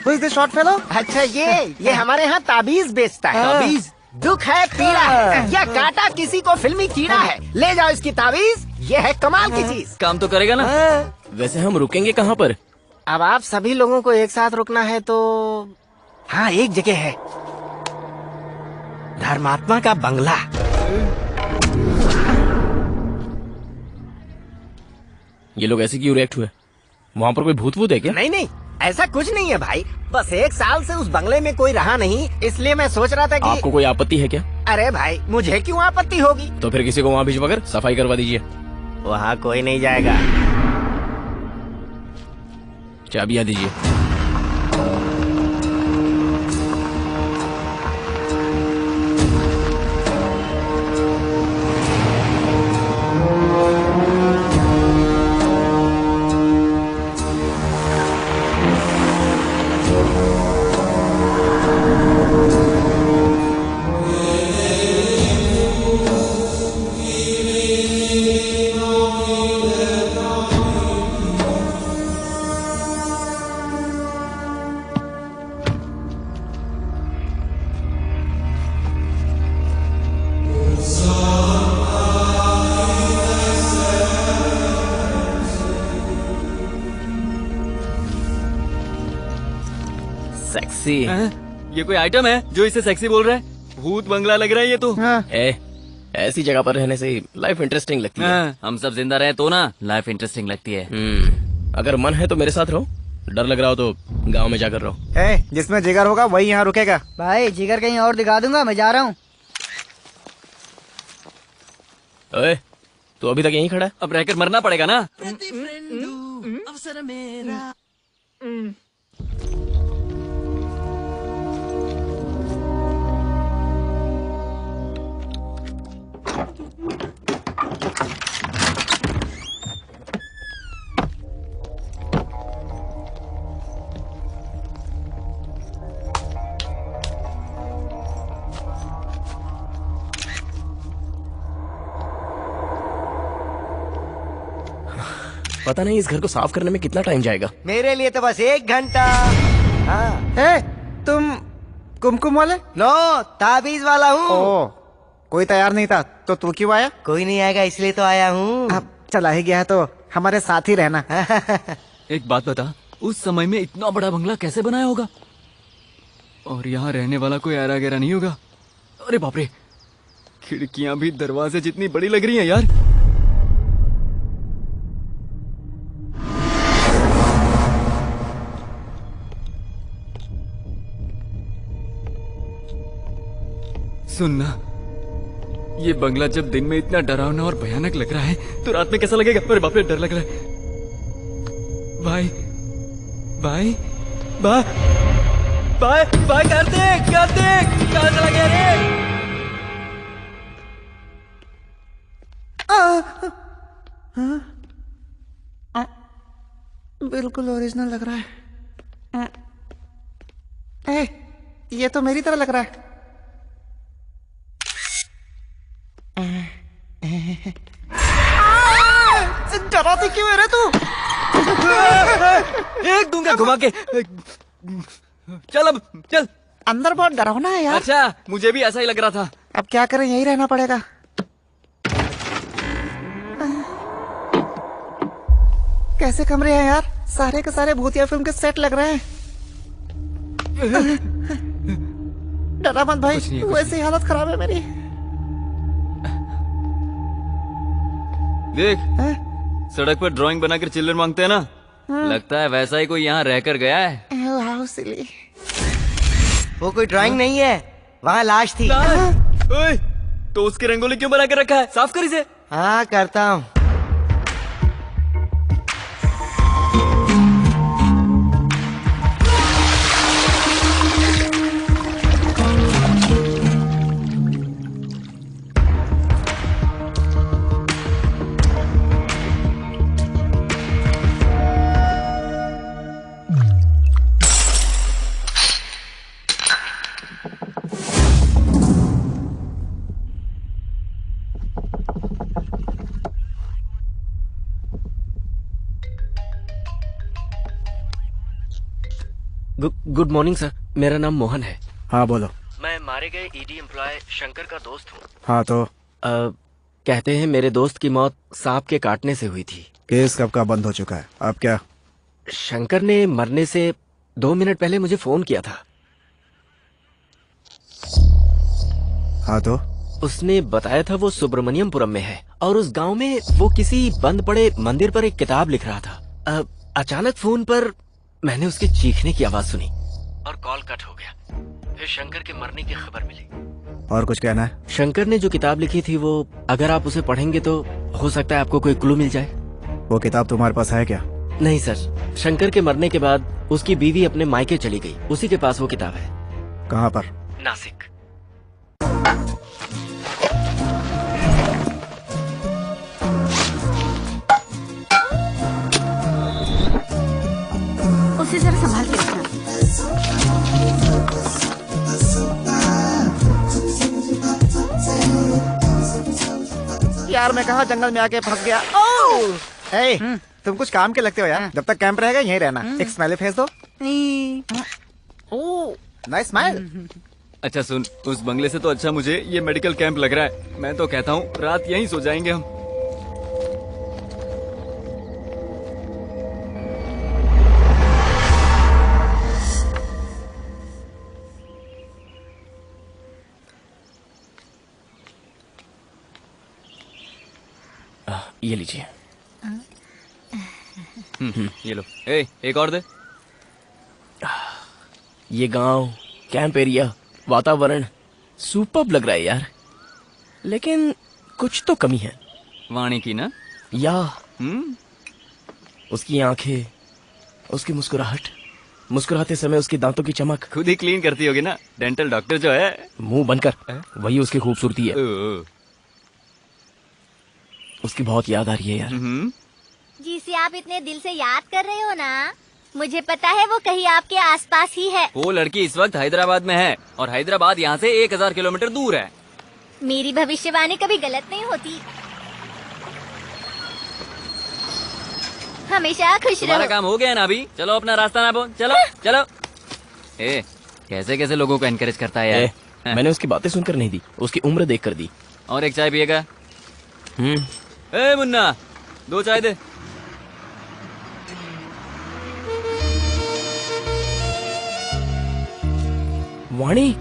Who is this short fellow?
अच्छा ये हमारे यहाँ ताबीज बेचता है। ताबीज? दुख है, पीड़ा है, या काटा किसी को फिल्मी कीड़ा है, ले जाओ इसकी ताबीज। ये है कमाल की चीज।
काम तो करेगा ना?
वैसे हम रुकेंगे कहाँ पर?
अब आप सभी लोगों को एक साथ रुकना है तो हाँ, एक जगह है, धर्मात्मा का बंगला।
ये लोग ऐसे क्यों रिएक्ट हुए? वहाँ पर कोई भूत वूत है क्या?
नहीं नहीं, ऐसा कुछ नहीं है भाई। बस 1 साल से उस बंगले में कोई रहा नहीं, इसलिए मैं सोच रहा था कि
आपको कोई आपत्ति है क्या?
अरे भाई, मुझे क्यों आपत्ति होगी?
तो फिर किसी को वहाँ भिजवा कर सफाई करवा दीजिए।
वहाँ कोई नहीं जाएगा।
चाबियाँ दीजिए। सेक्सी।
ये कोई आइटम है जो इसे सेक्सी बोल रहा है? भूत बंगला लग रहा है ये तो।
ऐसी जगह पर रहने से लाइफ इंटरेस्टिंग लगती है।
हम सब जिंदा रहे तो ना लाइफ इंटरेस्टिंग लगती है।
अगर मन है तो मेरे साथ रहो, डर लग रहा हो तो गांव में जाकर रहो।
जिसमें जिगर होगा वही यहाँ रुकेगा।
भाई जिगर कहीं और दिखा दूंगा, मैं जा रहा हूँ।
ओए, तो अभी तक यहीं खड़ा है?
अब रहकर मरना पड़ेगा ना।
अवसर मेरा।
पता नहीं इस घर को साफ करने में कितना टाइम जाएगा।
मेरे लिए तो बस 1 घंटा।
ए, तुम कुमकुम वाले?
नो, ताबीज वाला हूँ।
ओ, कोई तैयार नहीं था तो तू क्यों आया?
कोई नहीं आएगा इसलिए तो आया हूँ।
अब चला ही गया है तो हमारे साथ ही रहना।
एक बात बता, उस समय में इतना बड़ा बंगला कैसे बनाया होगा? और यहाँ रहने वाला कोई आरा गहरा नहीं होगा? अरे बाप रे, खिड़कियां भी दरवाजे जितनी बड़ी लग रही हैं यार। सुनना, ये बंगला जब दिन में इतना डरावना और भयानक लग रहा है तो रात में कैसा लगेगा? अरे बाप रे, डर लग रहा है। भाई भाई भाई भाई भाई, कार्तिक कार्तिक, कहाँ चला गया रे?
बिल्कुल ओरिजिनल लग रहा है। ये तो मेरी तरह लग रहा है। डराती क्यों है रे तू?
एक दूंगा घुमा के। चल अब चल।
अंदर बहुत डरावना है यार।
अच्छा, मुझे भी ऐसा ही लग रहा था।
अब क्या करें, यही रहना पड़ेगा। कैसे कमरे हैं यार, सारे के सारे भूतिया फिल्म के सेट लग रहे हैं। डरा मत भाई, वैसी हालत खराब है मेरी।
देख, सड़क पर ड्राइंग बनाकर चिल्लर मांगते हैं ना, लगता है वैसा ही कोई यहाँ रहकर गया है।
How silly.
वो कोई ड्राइंग नहीं है, वहाँ लाश थी।
ओए, तो उसकी रंगोली क्यों बना कर रखा है? साफ कर इसे।
हाँ, करता हूँ।
गुड मॉर्निंग सर, मेरा नाम मोहन है।
हाँ बोलो।
मैं मारे गए ईडी एम्प्लॉय शंकर का दोस्त हूँ।
हाँ तो
कहते हैं मेरे दोस्त की मौत सांप के काटने से हुई थी।
केस कब का बंद हो चुका है, अब क्या?
शंकर ने मरने से 2 मिनट पहले मुझे फोन किया था।
हाँ तो?
उसने बताया था वो सुब्रमण्यमपुरम में है और उस गांव में वो किसी बंद पड़े मंदिर पर एक किताब लिख रहा था। अचानक फोन पर मैंने उसके चीखने की आवाज सुनी और कॉल कट हो गया। फिर शंकर के मरने की खबर मिली।
और कुछ कहना है?
शंकर ने जो किताब लिखी थी वो अगर आप उसे पढ़ेंगे तो हो सकता है आपको कोई क्लू मिल जाए।
वो किताब तुम्हारे पास है क्या?
नहीं सर, शंकर के मरने के बाद उसकी बीवी अपने मायके चली गई, उसी के पास वो किताब है।
कहाँ पर?
नासिक।
उसे जरा संभाल के रखना।
यार मैं कहा जंगल में आके फंस गया।
तुम कुछ काम के लगते हो यार। जब तक कैंप रहेगा यहीं रहना। एक स्माइली फेस दो। Nice smile.
अच्छा सुन, उस बंगले से तो अच्छा मुझे ये मेडिकल कैंप लग रहा है। मैं तो कहता हूँ रात यहीं सो जाएंगे हम।
ये लीजिए।
ये लो। एक और दे।
ये गांव, कैंप एरिया, वातावरण सुपर्ब लग रहा है यार, लेकिन कुछ तो कमी है।
वाणी की ना?
या उसकी आंखें, उसकी मुस्कुराहट, मुस्कुराते समय उसके दांतों की चमक।
खुद ही क्लीन करती होगी ना, डेंटल डॉक्टर जो है।
मुंह बंद कर, वही उसकी खूबसूरती है। उसकी बहुत याद आ रही है यार।
जिसे आप इतने दिल से याद कर रहे हो ना, मुझे पता है वो कहीं आपके आसपास ही है।
वो लड़की इस वक्त हैदराबाद में है और हैदराबाद यहाँ से 1000 किलोमीटर दूर है।
मेरी भविष्यवाणी कभी गलत नहीं होती। हमेशा खुश
तुम्हारा
रहो।
काम हो गया ना अभी? चलो अपना रास्ता ना बो, चलो चलो। कैसे कैसे लोगों को एनकरेज करता है यार।
मैंने उसकी बातें सुनकर नहीं दी, उसकी उम्र देख कर दी।
और एक चाय पिएगा? मुन्ना, 2 चाय दे।
वाणी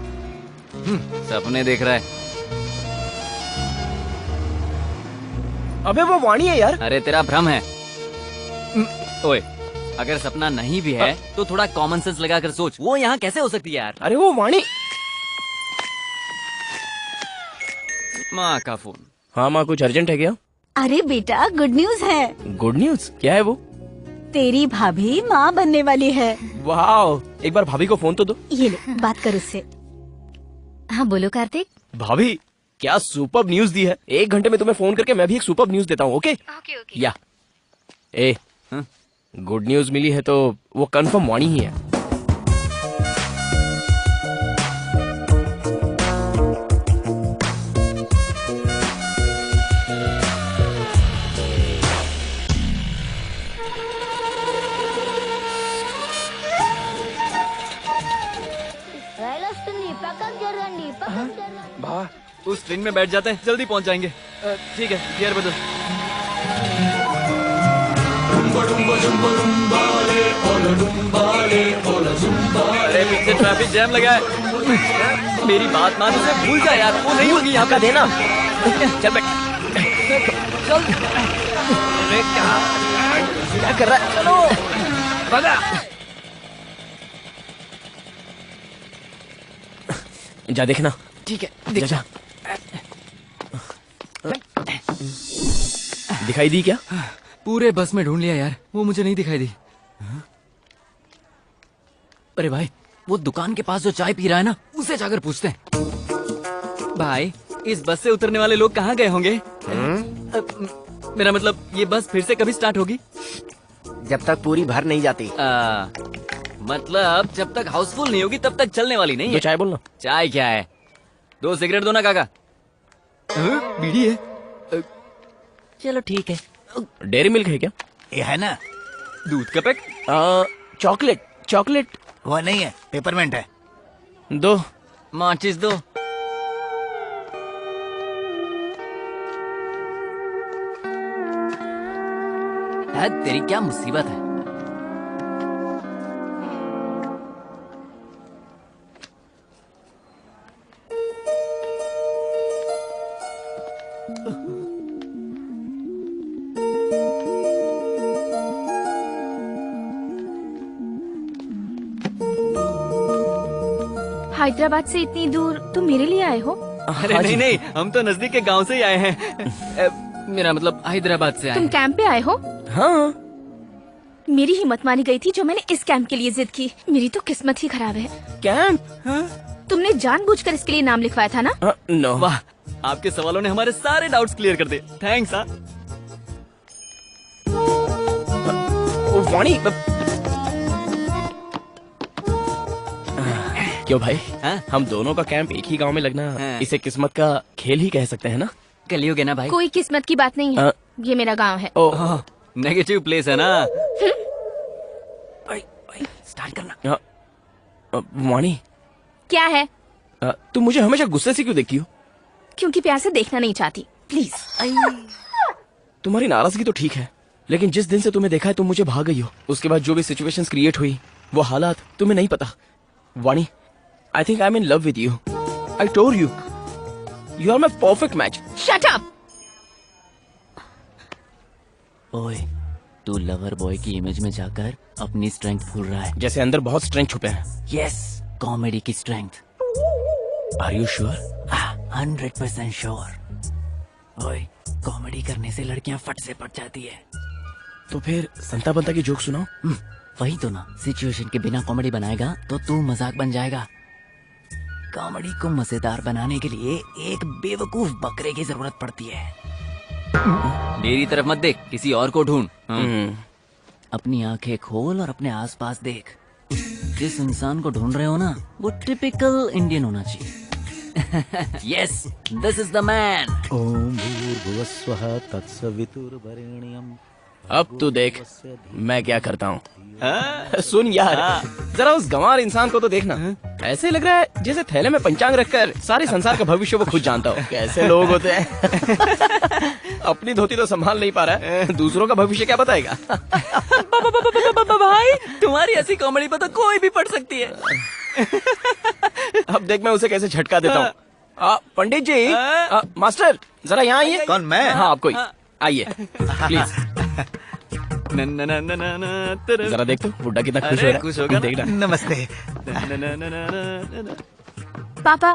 सपने देख रहा है।
अबे वो वाणी है यार।
अरे तेरा भ्रम है। ओए, अगर सपना नहीं भी है तो थोड़ा कॉमन सेंस लगा कर सोच, वो यहाँ कैसे हो सकती है यार?
अरे वो वाणी।
माँ का फोन।
हाँ माँ, कुछ अर्जेंट है क्या?
अरे बेटा, गुड न्यूज है।
Good news? क्या है वो?
तेरी भाभी माँ बनने वाली है।
वाह, एक बार भाभी को फोन तो दो।
ये ले, बात कर उससे। हाँ बोलो कार्तिक।
भाभी, क्या सुपर्ब न्यूज दी है। 1 घंटे में तुम्हें फोन करके मैं भी एक सुपर्ब न्यूज देता हूँ। Okay
okay okay.
या गुड न्यूज मिली है तो वो कंफर्म वाणी ही है।
उस ट्रेन में बैठ जाते हैं, जल्दी पहुंच जाएंगे। ठीक है, गियर बदल। अरे पीछे ट्रैफिक जैम लगा है। मेरी बात मान, उसे भूल जा यार, वो नहीं होगी यहाँ का देना।
चल बैठ।
चल। अरे क्या कर रहा है? चलो भगा।
जा देखना।
ठीक है,
जा जा। दिखाई दी क्या?
पूरे बस में ढूंढ लिया यार, वो मुझे नहीं दिखाई दी। अरे भाई, वो दुकान के पास जो चाय पी रहा है ना, उसे जाकर पूछते हैं। भाई, इस बस से उतरने वाले लोग कहाँ गए होंगे? मेरा मतलब, ये बस फिर से कभी स्टार्ट होगी?
जब तक पूरी भर नहीं जाती।
मतलब जब तक हाउसफुल नहीं होगी तब तक चलने वाली नहीं है।
चाय बोलना।
चाय क्या है? 2 सिगरेट दो ना काका। बीड़ी है?
चलो ठीक है। डेयरी मिल्क है क्या?
ये है ना,
दूध का पैक।
चॉकलेट। चॉकलेट
वो नहीं है, पेपरमेंट है।
दो।
माचिस दो। तेरी क्या मुसीबत है?
हैदराबाद से इतनी दूर तुम मेरे लिए आए हो?
अरे नहीं नहीं, हम तो नजदीक के गांव से ही आए हैं। मेरा मतलब हैदराबाद से आए
तुम
हैं।
कैंप पे आए हो?
हाँ।
मेरी हिम्मत मानी गई थी जो मैंने इस कैंप के लिए जिद की। मेरी तो किस्मत ही खराब है।
कैंप?
तुमने जानबूझकर इसके लिए नाम लिखवाया था ना?
नो।
वाह, आपके सवालों ने हमारे सारे डाउट्स क्लियर कर दिए। थैंक्स।
वाणी, क्यों भाई? हम दोनों का कैंप एक ही गांव में लगना, इसे किस्मत का खेल ही कह सकते हैं ना?
कलियुग है ना भाई।
कोई किस्मत की बात नहीं है। ये मेरा गांव है।
नेगेटिव प्लेस है ना। स्टार्ट करना।
वाणी,
क्या है?
तुम मुझे हमेशा गुस्से से क्यों देखती हो?
क्योंकि प्यार से देखना नहीं चाहती। प्लीज।
तुम्हारी नाराजगी तो ठीक है, लेकिन जिस दिन से तुम्हें देखा है तुम मुझे भाग गई हो। उसके बाद जो भी सिचुएशंस क्रिएट हुई, वो हालात तुम्हें नहीं पता। वाणी, I think I'm in love with you. I told you. You are my perfect match.
Shut up!
ओए, तू लवर बॉय की इमेज में जाकर अपनी स्ट्रेंथ भूल रहा है।
जैसे अंदर बहुत स्ट्रेंथ छुपे हैं।
यस, कॉमेडी की strength.
Are you sure?
100% sure. ओए, कॉमेडी करने से लड़कियां फट से पट जाती है।
तो फिर संता बंता की जोक सुनाओ।
वही तो ना, सिचुएशन के बिना कॉमेडी बनाएगा तो तू मजाक बन जाएगा। कॉमेडी को मजेदार बनाने के लिए एक बेवकूफ बकरे की जरूरत पड़ती है। मेरी तरफ मत देख, किसी और को ढूंढ। अपनी आंखें खोल और अपने आसपास देख। जिस इंसान को ढूंढ रहे हो ना, वो टिपिकल इंडियन होना चाहिए। Yes, this is the man.
ओम भूर्भुवस्वः तत्सवितुर्वरेण्यम्।
अब तू देख मैं क्या करता हूँ। सुन यार, जरा उस गंवार इंसान को तो देखना। ऐसे लग रहा है जैसे थैले में पंचांग रखकर सारे संसार का भविष्य वो खुद जानता हो। कैसे लोग होते हैं। अपनी धोती तो संभाल नहीं पा रहा है, दूसरों का भविष्य क्या बताएगा।
भाई, तुम्हारी ऐसी कॉमेडी पर तो कोई भी पढ़ सकती है।
अब देख मैं उसे कैसे झटका देता हूँ। पंडित जी, मास्टर जरा यहाँ आइए।
कौन, मैं?
हाँ आपको ही। आइए प्लीज। जरा देख तो बुड्ढा कितना खुश हो रहा है।
खुश होगा ना?
देखना।
नमस्ते।
पापा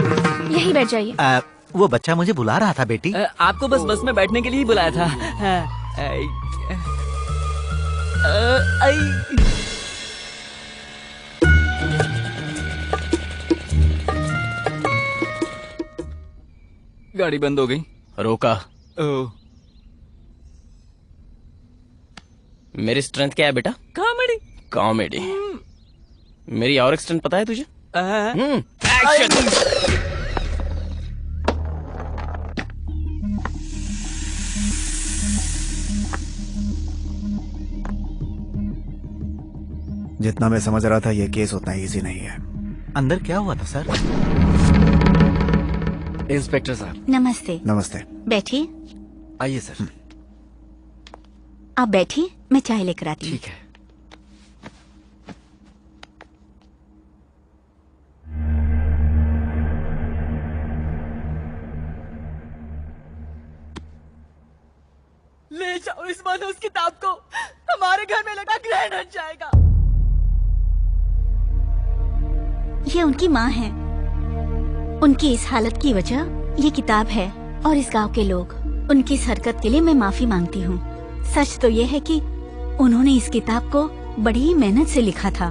यही बैठ जाइए।
वो बच्चा मुझे बुला रहा था बेटी।
आपको बस में बैठने के लिए ही बुलाया था। गाड़ी बंद हो गई।
रोका। मेरी स्ट्रेंथ क्या है बेटा?
कॉमेडी।
कॉमेडी। मेरी और एक स्ट्रेंथ पता है तुझे? एक्शन।
जितना मैं समझ रहा था ये केस उतना इजी नहीं है।
अंदर क्या हुआ था सर?
इंस्पेक्टर साहब।
नमस्ते।
नमस्ते।
बैठिए।
आइए सर।
आप बैठिए, मैं चाय लेकर आती हूँ।
ठीक है।
ले जाओ इस मनोज किताब को, हमारे घर में लगा ग्रहण हट जाएगा।
ये उनकी माँ है। उनकी इस हालत की वजह ये किताब है और इस गांव के लोग। उनकी इस हरकत के लिए मैं माफी मांगती हूँ। सच तो ये है कि उन्होंने इस किताब को बड़ी ही मेहनत से लिखा था।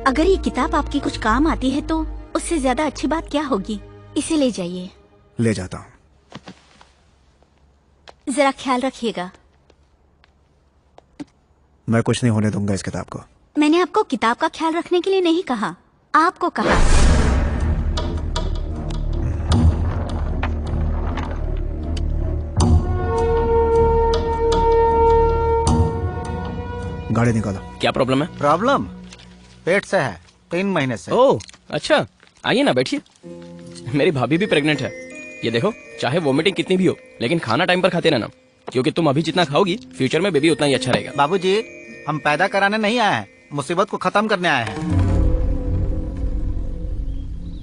अगर ये किताब आपकी कुछ काम आती है तो उससे ज्यादा अच्छी बात क्या होगी। इसे ले जाइए।
ले जाता हूँ।
जरा ख्याल रखिएगा।
मैं कुछ नहीं होने दूंगा इस किताब को।
मैंने आपको किताब का ख्याल रखने के लिए नहीं कहा, आपको कहा।
गाड़ी निकालो।
क्या प्रॉब्लम है?
प्रॉब्लम पेट से है, 3 महीने से।
ओह अच्छा, आइए ना बैठिए। मेरी भाभी भी प्रेग्नेंट है। ये देखो, चाहे वोमिटिंग कितनी भी हो लेकिन खाना टाइम पर खाते रहना, क्योंकि तुम अभी जितना खाओगी फ्यूचर में बेबी उतना ही अच्छा रहेगा।
बाबूजी, हम पैदा कराने नहीं आए हैं, मुसीबत को खत्म करने आए हैं।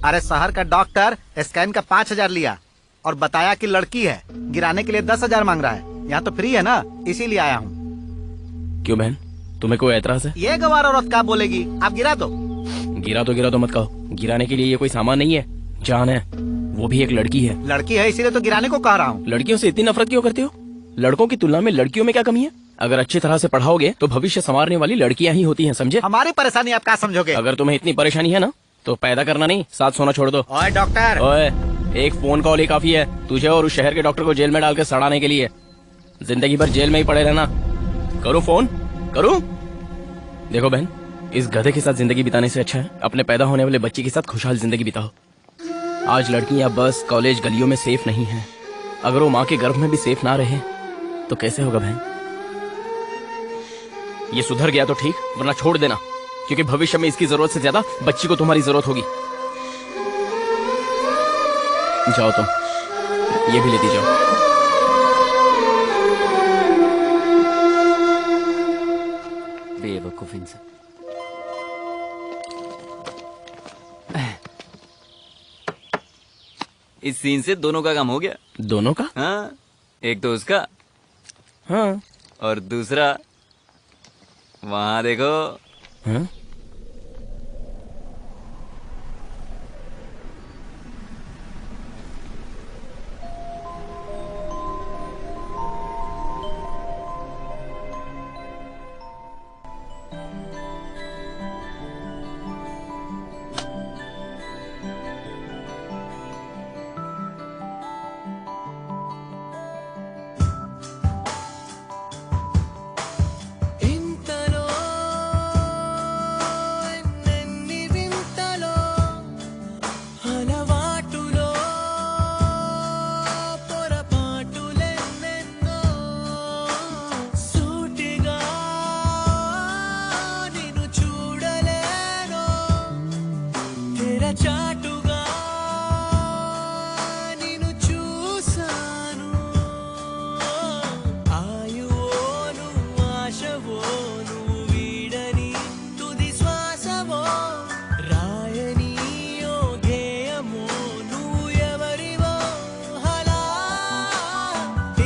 अरे शहर का डॉक्टर स्कैन का 5,000 लिया और बताया कि लड़की है। गिराने के लिए 10,000 मांग रहा है। यहाँ तो फ्री है ना, इसीलिए आया हूँ।
क्यों बहन, तुम्हें कोई एतराज है?
ये गवार औरत क्या बोलेगी? आप गिरा दो।
गिरा तो मत कहो। गिराने के लिए ये कोई सामान नहीं है, जान है। वो भी एक लड़की है।
लड़की है इसीलिए तो गिराने को कह रहा हूँ।
लड़कियों से इतनी नफरत क्यों करते हो? लड़कों की तुलना में लड़कियों में क्या कमी है? अगर अच्छी तरह से पढ़ाओगे तो भविष्य संवारने वाली लड़कियां ही होती हैं, समझे?
हमारी परेशानी आप क्या समझोगे?
अगर तुम्हें इतनी परेशानी है ना तो पैदा करना नहीं, साथ सोना छोड़ दो।
ओए डॉक्टर।
ओए, एक फोन कॉल ही काफी है तुझे और उस शहर के डॉक्टर को जेल में डालकर सड़ाने के लिए। जिंदगी भर जेल में ही पड़े रहना। करूं फोन? करूं? देखो बहन, इस गधे के साथ जिंदगी बिताने से अच्छा है अपने पैदा होने वाले बच्चे के साथ खुशहाल जिंदगी बिताओ। आज लड़कियां बस कॉलेज गलियों में सेफ नहीं हैं। अगर वो माँ के गर्भ में भी सेफ ना रहे तो कैसे होगा बहन? ये सुधर गया तो ठीक, वरना छोड़ देना, क्योंकि भविष्य में इसकी जरूरत से ज्यादा बच्ची को तुम्हारी जरूरत होगी। जाओ तुम, ये भी लेती जाओ।
बेवकूफ इंसान। इस सीन से दोनों का काम हो गया।
दोनों का?
हाँ, एक तो उसका।
हाँ,
और दूसरा वहां देखो।
हाँ?
ఇంతలో ఎన్నెన్ని వింతలో అలవాటులో పొరపాటులెన్నెన్నో సూటిగా నిన్ను చూడలేను తెరచాటుగా నిన్ను చూసాను ఆయువోను ఆశవో నువ్వు వీడని తుది శ్వాసవో రాయని ఓ గేయమో నువ్వు ఎవరివో హలా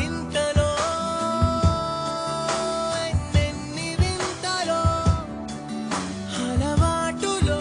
ఇంతలో ఎన్నెన్ని వింతలో అలవాటులో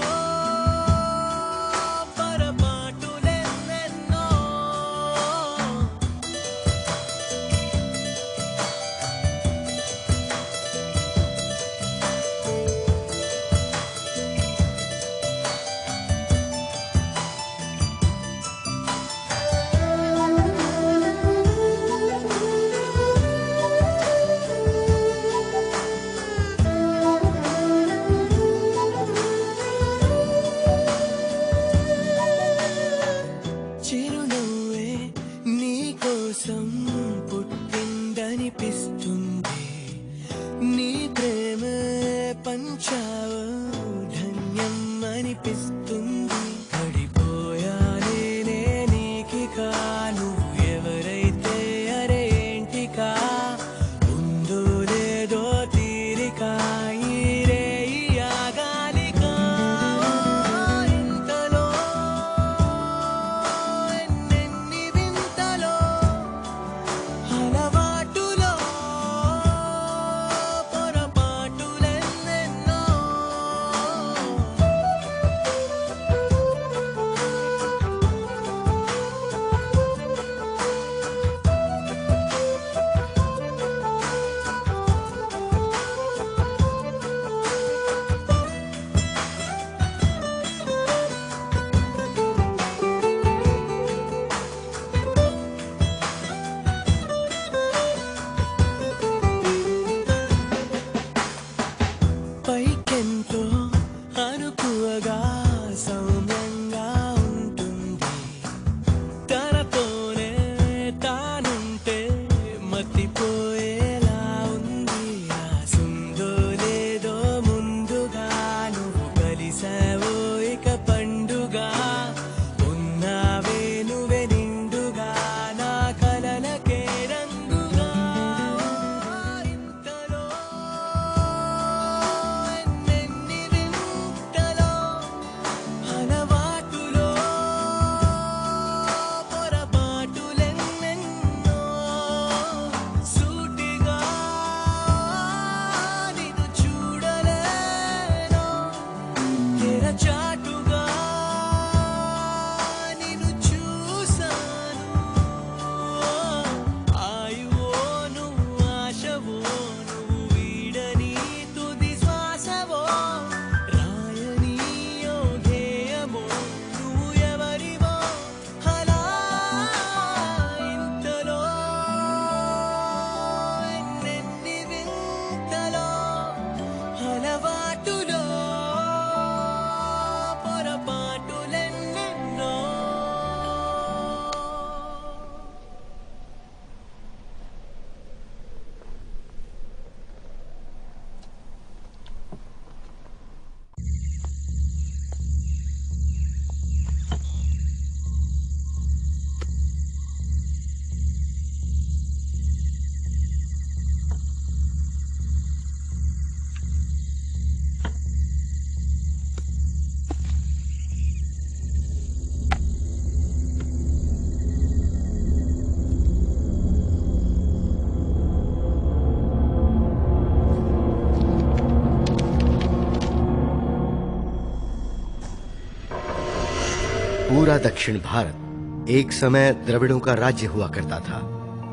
पूरा दक्षिण भारत एक समय द्रविड़ों का राज्य हुआ करता था।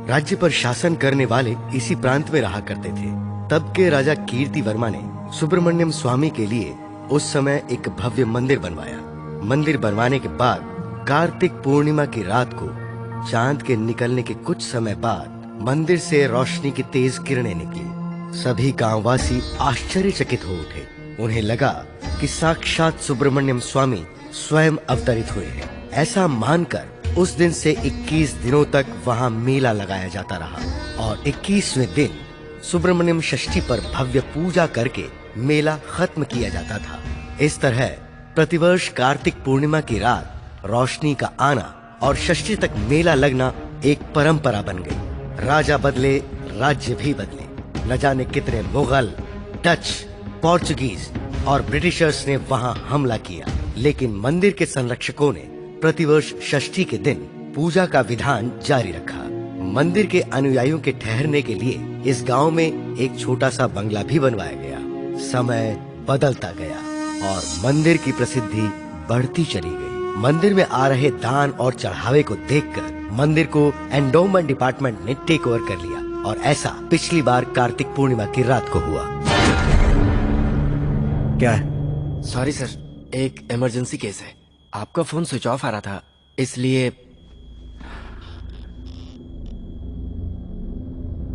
राज्य पर शासन करने वाले इसी प्रांत में रहा करते थे। तब के राजा कीर्ति वर्मा ने सुब्रमण्यम स्वामी के लिए उस समय एक भव्य मंदिर बनवाया। मंदिर बनवाने के बाद कार्तिक पूर्णिमा की रात को चांद के निकलने के कुछ समय बाद मंदिर से रोशनी की तेज किरणें निकली। सभी गांववासी आश्चर्यचकित हो उठे। उन्हें लगा कि साक्षात सुब्रमण्यम स्वामी स्वयं अवतरित हुए हैं। ऐसा मानकर उस दिन से 21 दिनों तक वहां मेला लगाया जाता रहा और 21वें दिन सुब्रमण्यम षष्ठी पर भव्य पूजा करके मेला खत्म किया जाता था। इस तरह प्रतिवर्ष कार्तिक पूर्णिमा की रात रोशनी का आना और षष्ठी तक मेला लगना एक परंपरा बन गई। राजा बदले, राज्य भी बदले। न जाने कितने मुगल, डच, पोर्चुगीज और ब्रिटिशर्स ने वहां हमला किया, लेकिन मंदिर के संरक्षकों ने प्रतिवर्ष षष्ठी के दिन पूजा का विधान जारी रखा। मंदिर के अनुयायियों के ठहरने के लिए इस गांव में एक छोटा सा बंगला भी बनवाया गया। समय बदलता गया और मंदिर की प्रसिद्धि बढ़ती चली गई। मंदिर में आ रहे दान और चढ़ावे को देखकर मंदिर को एंडोमेंट डिपार्टमेंट ने टेक ओवर कर लिया और ऐसा पिछली बार कार्तिक पूर्णिमा की रात को हुआ।
क्या है?
सॉरी सर, एक इमरजेंसी केस है। आपका फोन स्विच ऑफ आ रहा था, इसलिए।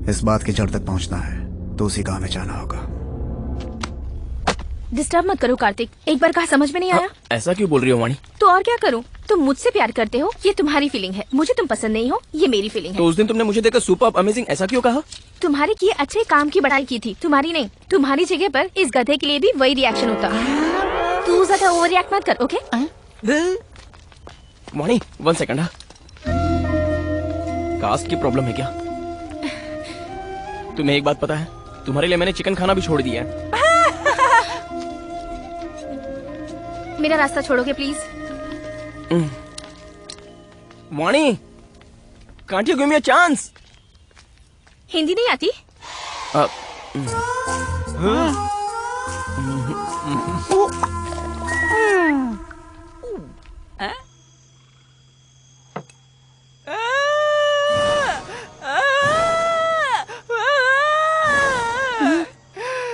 इस बात की जड़ तक पहुंचना है तो उसी गांव में जाना होगा।
डिस्टर्ब मत करो कार्तिक, एक बार कहा समझ में नहीं आया?
ऐसा क्यों बोल रही हो वाणी?
तो और क्या करूं? तुम मुझसे प्यार करते हो, ये तुम्हारी फीलिंग है। मुझे तुम पसंद नहीं हो, ये मेरी फीलिंग है।
तो उस दिन तुमने मुझे देखकर सुपर अमेजिंग ऐसा क्यों कहा?
तुम्हारे किए अच्छे काम की बड़ाई की थी, तुम्हारी नहीं। तुम्हारी जगह पर इस गधे के लिए भी वही रिएक्शन होता। तू ज्यादा ओवर रिएक्ट मत कर, ओके?
वाणी 1 सेकंड। कास्ट की प्रॉब्लम है क्या? तुम्हें एक बात पता है, तुम्हारे लिए मैंने चिकन खाना भी छोड़ दिया है।
मेरा रास्ता छोड़ोगे please?
Vani, can't you give me a chance?
Hindi नहीं आती?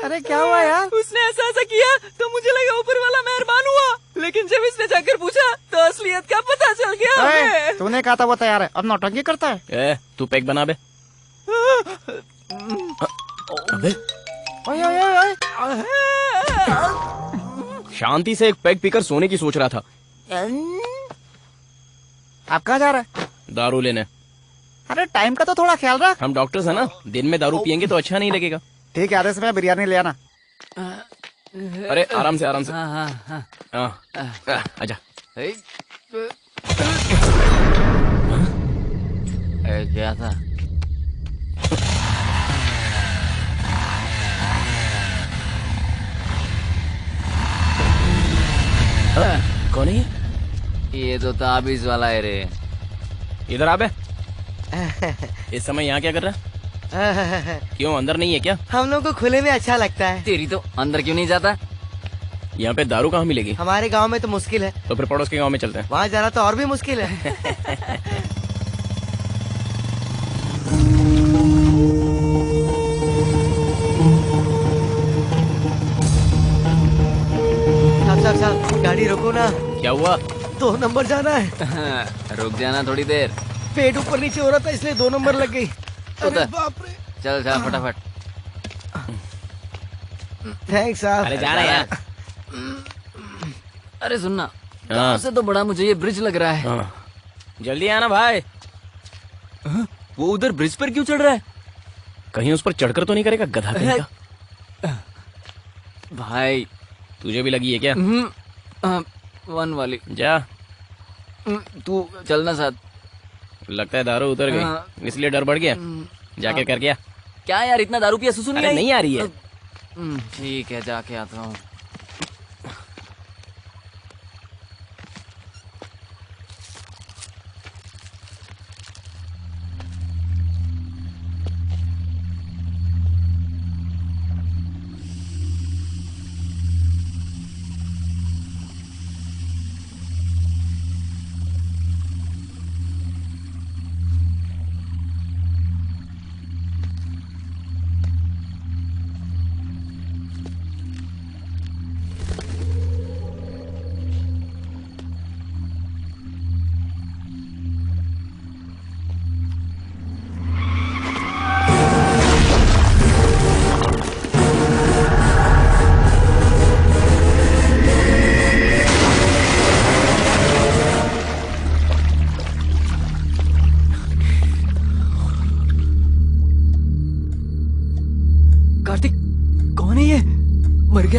अरे क्या हुआ यार?
उसने ऐसा किया तो मुझे लगा ऊपर वाला मेहरबान हुआ, लेकिन जब इसने जाकर पूछा तो असलियत का पता चल गया हमें।
तूने कहा था वो तैयार है, अब नौटंकी करता है।
तू पैक बना बे। अबे
ओए ओए ओए।
शांति से एक पैक पीकर सोने की सोच रहा था।
आप कहाँ जा रहे हैं?
दारू लेने।
अरे टाइम का तो थोड़ा ख्याल रख।
हम डॉक्टर्स हैं ना, दिन में दारू पियेंगे तो अच्छा नहीं लगेगा।
ठीक है, आधे समय बिरयानी ले आना।
अरे आराम से आराम से। आजा।
क्या था?
कौन है
ये तो ताबीज वाला है रे।
इधर आ बे। इस समय यहाँ क्या कर रहा है? क्यों, अंदर नहीं है क्या?
हम लोग को खुले में अच्छा लगता है।
तेरी तो अंदर क्यों नहीं जाता?
यहाँ पे दारू कहाँ मिलेगी?
हमारे गांव में तो मुश्किल है।
तो फिर पड़ोस के गांव में चलते हैं।
वहाँ जाना तो और भी मुश्किल है। साहब गाड़ी रोको ना।
क्या हुआ?
2 नंबर जाना है।
रुक जाना थोड़ी देर।
पेट ऊपर नीचे हो रहा था इसलिए 2 नंबर लग गई।
अरे बाप रे। चल जा फटाफट।
थैंक्स साहब।
अरे जा रहे हैं यार।
अरे सुनना, गांव से तो बड़ा मुझे ये ब्रिज लग रहा है।
जल्दी आना भाई।
वो उधर ब्रिज पर क्यों चढ़ रहा है?
कहीं उस पर चढ़कर तो नहीं करेगा गधा कहीं का?
भाई
तुझे भी लगी है क्या?
1 वाली।
जा।
तू चलना साथ।
लगता है दारू उतर गई, इसलिए डर बढ़ गया। जाके कर गया।
क्या यार, इतना दारू पिया सुसु नहीं आई?
नहीं आ रही है।
ठीक है, जाके आता हूँ।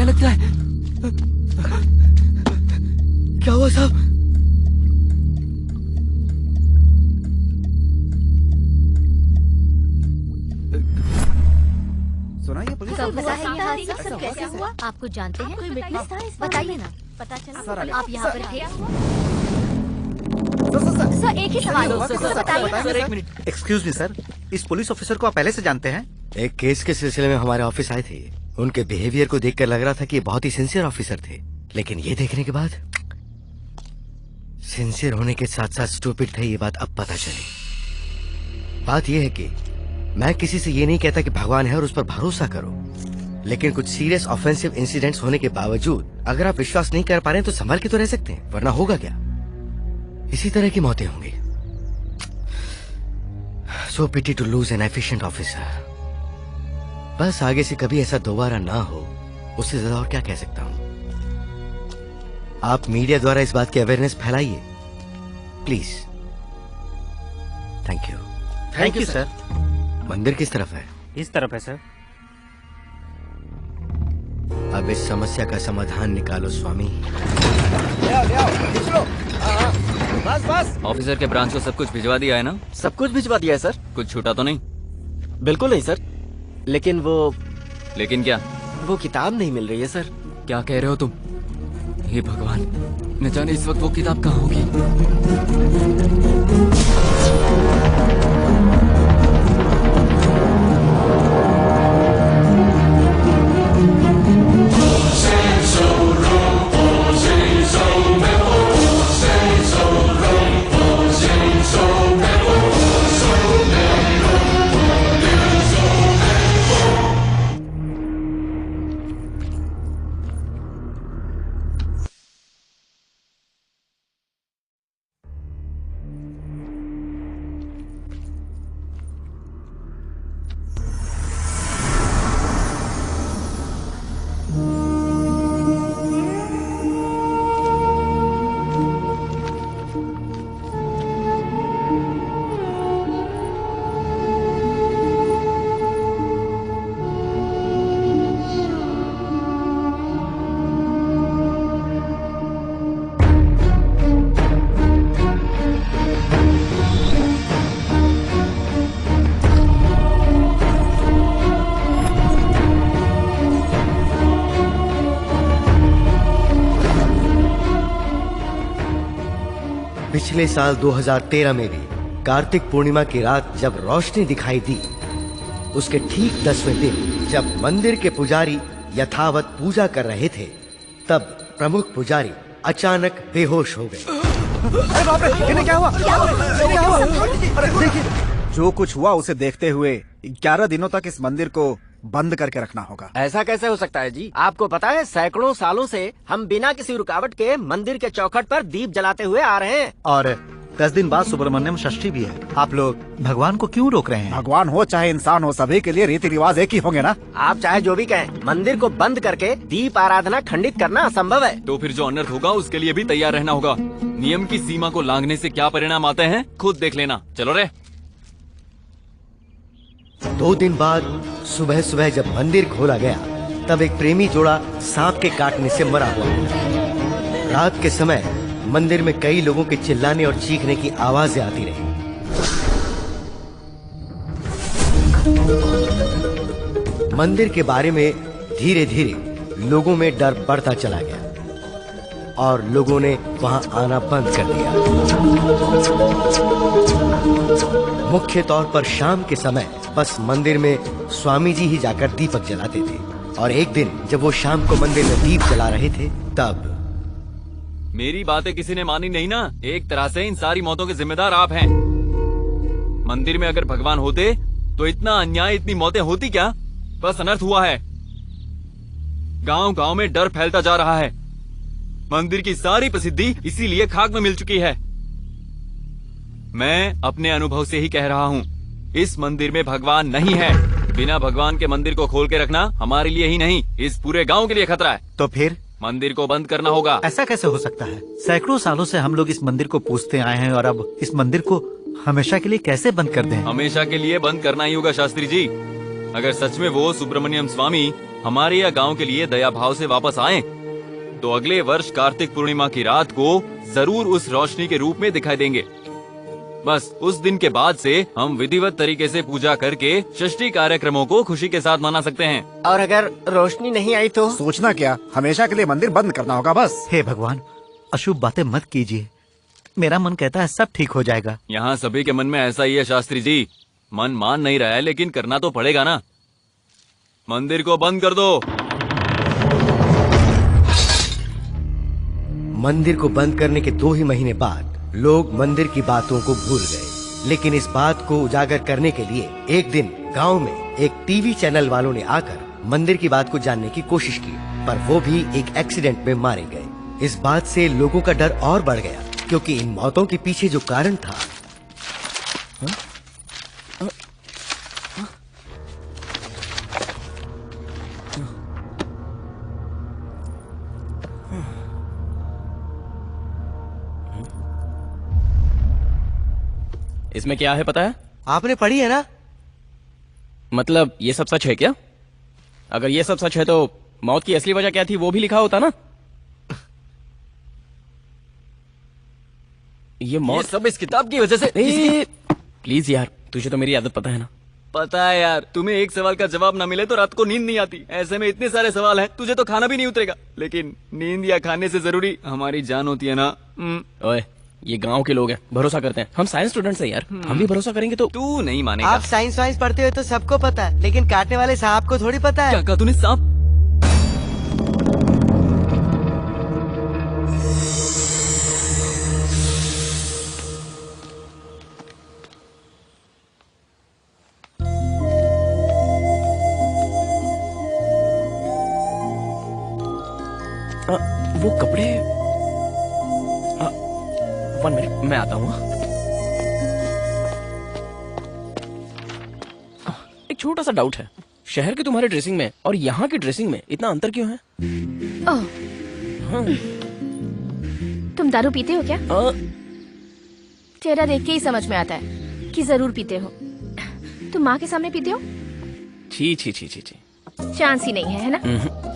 क्या लगता है?
क्या हुआ साहब?
सुनाइए पुलिस।
सब कैसे हुआ? आपको जानते हैं? कोई विटनेस था? बताइए ना। पता चला आप यहाँ पर थे? सर एक ही सवाल बताइए।
सर एक मिनट, एक्सक्यूज मी सर, इस पुलिस ऑफिसर को आप पहले से जानते हैं?
एक केस के सिलसिले में हमारे ऑफिस आए थे। उनके बिहेवियर को देखकर लग रहा था कि ये बहुत ही सिंसियर ऑफिसर थे, लेकिन ये देखने के बाद सिंसियर होने के साथ साथ स्टूपिड थे, ये बात अब पता चली। बात यह है कि मैं किसी से ये नहीं कहता कि भगवान है और उस पर भरोसा करो, लेकिन कुछ सीरियस ऑफेंसिव इंसिडेंट्स होने के बावजूद अगर आप विश्वास नहीं कर पा रहे हैं तो संभल के तो रह सकते हैं, वरना होगा क्या? इसी तरह की मौतें होंगी। So pity to lose an efficient officer. बस आगे से कभी ऐसा दोबारा ना हो, उससे ज्यादा और क्या कह सकता हूं। आप मीडिया द्वारा इस बात की अवेयरनेस फैलाइए please. Thank you.
Thank you sir.
मंदिर किस तरफ है?
इस तरफ है सर।
अब इस समस्या का समाधान निकालो स्वामी।
बस बस। ऑफिसर के ब्रांच को सब कुछ भिजवा दिया है ना?
सब कुछ भिजवा दिया है सर।
कुछ छूटा तो नहीं?
बिल्कुल नहीं सर, लेकिन
लेकिन क्या?
वो किताब नहीं मिल रही है सर।
क्या कह रहे हो तुम? हे भगवान, न जाने इस वक्त वो किताब कहाँ होगी।
पिछले साल 2013 में भी कार्तिक पूर्णिमा की रात जब रोशनी दिखाई दी, उसके ठीक 10वें दिन जब मंदिर के पुजारी यथावत पूजा कर रहे थे, तब प्रमुख पुजारी अचानक बेहोश हो गए।
अरे बाप रे, इन्हें क्या हुआ? क्या हुआ? अरे देखिए,
जो कुछ हुआ उसे देखते हुए 11 दिनों तक इस मंदिर को बंद करके रखना होगा।
ऐसा कैसे हो सकता है जी? आपको पता है सैकड़ों सालों से हम बिना किसी रुकावट के मंदिर के चौखट पर दीप जलाते हुए आ रहे हैं।
और 10 दिन बाद सुब्रमण्यम षष्ठी भी है। आप लोग भगवान को क्यों रोक रहे हैं?
भगवान हो चाहे इंसान हो, सभी के लिए रीति रिवाज एक ही होंगे ना।
आप चाहे जो भी कहें, मंदिर को बंद करके दीप आराधना खंडित करना असंभव है।
तो फिर जो अनर्थ होगा उसके लिए भी तैयार रहना होगा। नियम की सीमा को लांघने से क्या परिणाम आते हैं खुद देख लेना। चलो रे।
2 दिन बाद सुबह सुबह जब मंदिर खोला गया, तब एक प्रेमी जोड़ा सांप के काटने से मरा हुआ था। रात के समय मंदिर में कई लोगों के चिल्लाने और चीखने की आवाजें आती रही। मंदिर के बारे में धीरे धीरे लोगों में डर बढ़ता चला गया और लोगों ने वहां आना बंद कर दिया। मुख्य तौर पर शाम के समय बस मंदिर में स्वामी जी ही जाकर दीपक जलाते थे, और एक दिन जब वो शाम को मंदिर में दीप जला रहे थे, तब
मेरी बातें किसी ने मानी नहीं ना। एक तरह से इन सारी मौतों के जिम्मेदार आप हैं। मंदिर में अगर भगवान होते तो इतना अन्याय, इतनी मौतें होती क्या? बस अनर्थ हुआ है। गांव गांव में डर फैलता जा रहा है। मंदिर की सारी प्रसिद्धि इसीलिए खाक में मिल चुकी है। मैं अपने अनुभव से ही कह रहा हूँ, इस मंदिर में भगवान नहीं है। बिना भगवान के मंदिर को खोल के रखना हमारे लिए ही नहीं, इस पूरे गांव के लिए खतरा है।
तो फिर
मंदिर को बंद करना होगा।
ऐसा कैसे हो सकता है? सैकड़ों सालों से हम लोग इस मंदिर को पूजते आए हैं, और अब इस मंदिर को हमेशा के लिए कैसे बंद कर दें?
हमेशा के लिए बंद करना ही होगा शास्त्री जी। अगर सच में वो सुब्रमण्यम स्वामी हमारे या गांव के लिए दया भाव से वापस आए तो अगले वर्ष कार्तिक पूर्णिमा की रात को जरूर उस रोशनी के रूप में दिखाई देंगे। बस उस दिन के बाद से हम विधिवत तरीके से पूजा करके षष्ठी कार्यक्रमों को खुशी के साथ मना सकते हैं।
और अगर रोशनी नहीं आई तो?
सोचना क्या, हमेशा के लिए मंदिर बंद करना होगा बस।
हे भगवान, अशुभ बातें मत कीजिए। मेरा मन कहता है सब ठीक हो जाएगा।
यहाँ सभी के मन में ऐसा ही है शास्त्री जी। मन मान नहीं रहा है लेकिन करना तो पड़ेगा ना। मंदिर को बंद कर दो।
मंदिर को बंद करने के 2 ही महीने बाद लोग मंदिर की बातों को भूल गए, लेकिन इस बात को उजागर करने के लिए एक दिन गांव में एक टीवी चैनल वालों ने आकर मंदिर की बात को जानने की कोशिश की, पर वो भी एक एक्सीडेंट में मारे गए। इस बात से लोगों का डर और बढ़ गया, क्योंकि इन मौतों के पीछे जो कारण था
इसमें क्या है पता है?
आपने पढ़ी है ना?
मतलब ये सब सच है क्या? अगर ये सब सच है तो मौत की असली वजह क्या थी वो भी लिखा होता ना। ये मौत
सब इस किताब की वजह से।
प्लीज यार, तुझे तो मेरी आदत पता है ना।
पता है यार, तुम्हें एक सवाल का जवाब ना मिले तो रात को नींद नहीं आती। ऐसे में इतने सारे सवाल हैं, तुझे तो खाना भी नहीं उतरेगा। लेकिन नींद या खाने से जरूरी हमारी जान होती है ना।
ओए, ये गांव के लोग हैं, भरोसा करते हैं। हम साइंस स्टूडेंट्स हैं यार, हम भी भरोसा करेंगे तो।
तू नहीं मानेगा।
आप साइंस वाइंस पढ़ते हुए तो सबको पता है, लेकिन काटने वाले सांप को थोड़ी पता है।
क्या कहा तूने? सांप?
वो कपड़े 1 मिनट, मैं आता हूँ। एक छोटा सा डाउट है, शहर की तुम्हारे ड्रेसिंग में और यहाँ की ड्रेसिंग में इतना अंतर क्यों है?
ओह, तुम दारू पीते हो क्या? चेहरा देख के ही समझ में आता है कि जरूर पीते हो। तुम माँ के सामने पीते हो?
छी छी छी छी छी।
चांस ही नहीं है ना?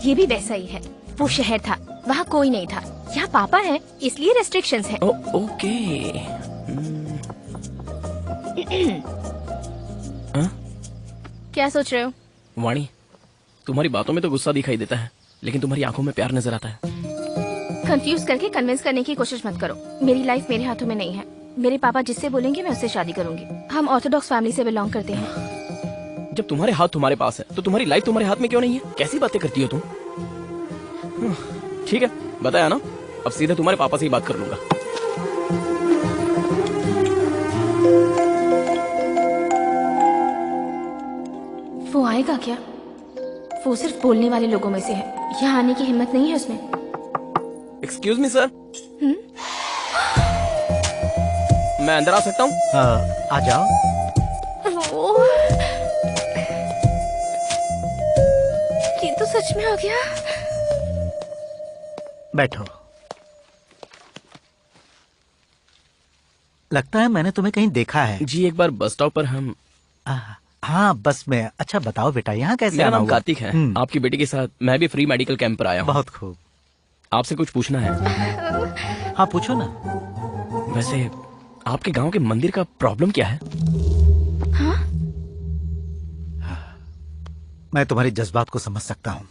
ये भी वैसा ही है। वो शहर था, वहाँ कोई नहीं था। यहाँ पापा है, इसलिए रेस्ट्रिक्शंस है।
ओके।
क्या सोच रहे हो?
वाणी, तुम्हारी बातों में तो गुस्सा दिखाई देता है, लेकिन तुम्हारी आंखों में प्यार नजर आता है।
कंफ्यूज करके कन्विंस करने की कोशिश मत करो। मेरी लाइफ मेरे हाथों में नहीं है। मेरे पापा जिससे बोलेंगे मैं उससे शादी करूंगी। हम ऑर्थोडॉक्स फैमिली से बिलोंग करते हैं।
जब तुम्हारे हाथ तुम्हारे पास है तो तुम्हारी लाइफ तुम्हारे हाथ में क्यों नहीं है? कैसी बातें करती हो तुम? ठीक है, बताया ना, अब सीधे तुम्हारे पापा से ही बात कर लूंगा।
वो आएगा क्या? वो सिर्फ बोलने वाले लोगों में से है। यहाँ आने की हिम्मत नहीं है उसमें।
एक्सक्यूज मी सर, मैं अंदर आ सकता हूँ?
आ जाओ।
ये तो सच में आ गया।
बैठो। लगता है मैंने तुम्हें कहीं देखा है।
जी, एक बार बस स्टॉप पर हम।
हाँ, बस में। अच्छा बताओ बेटा, यहाँ कैसे
मेरा
आना
नाम
हुआ?
कार्तिक है। आपकी बेटी के साथ मैं भी फ्री मेडिकल कैंप पर आया हूँ।
बहुत खूब।
आपसे कुछ पूछना है।
हाँ, पूछो ना।
वैसे आपके गांव के मंदिर का प्रॉब्लम क्या है?
हाँ?
मैं तुम्हारे जज्बात को समझ सकता हूँ,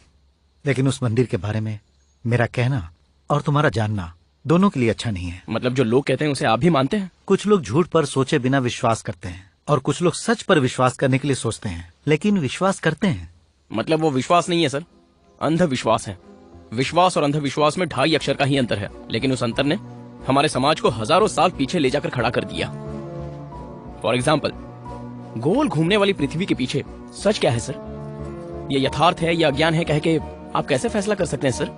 लेकिन उस मंदिर के बारे में मेरा कहना और तुम्हारा जानना दोनों के लिए अच्छा नहीं है।
मतलब जो लोग कहते हैं उसे आप भी मानते हैं?
कुछ लोग झूठ पर सोचे बिना विश्वास करते हैं और कुछ लोग सच पर विश्वास करने के लिए सोचते हैं, लेकिन विश्वास करते हैं।
मतलब वो विश्वास नहीं है सर, अंधविश्वास है। विश्वास और अंधविश्वास में 2.5 अक्षर का ही अंतर है, लेकिन उस अंतर ने हमारे समाज को हजारों साल पीछे ले जाकर खड़ा कर दिया। फॉर एग्जाम्पल, गोल घूमने वाली पृथ्वी के पीछे सच क्या है सर? ये यथार्थ है या अज्ञान है कह के आप कैसे फैसला कर सकते हैं सर?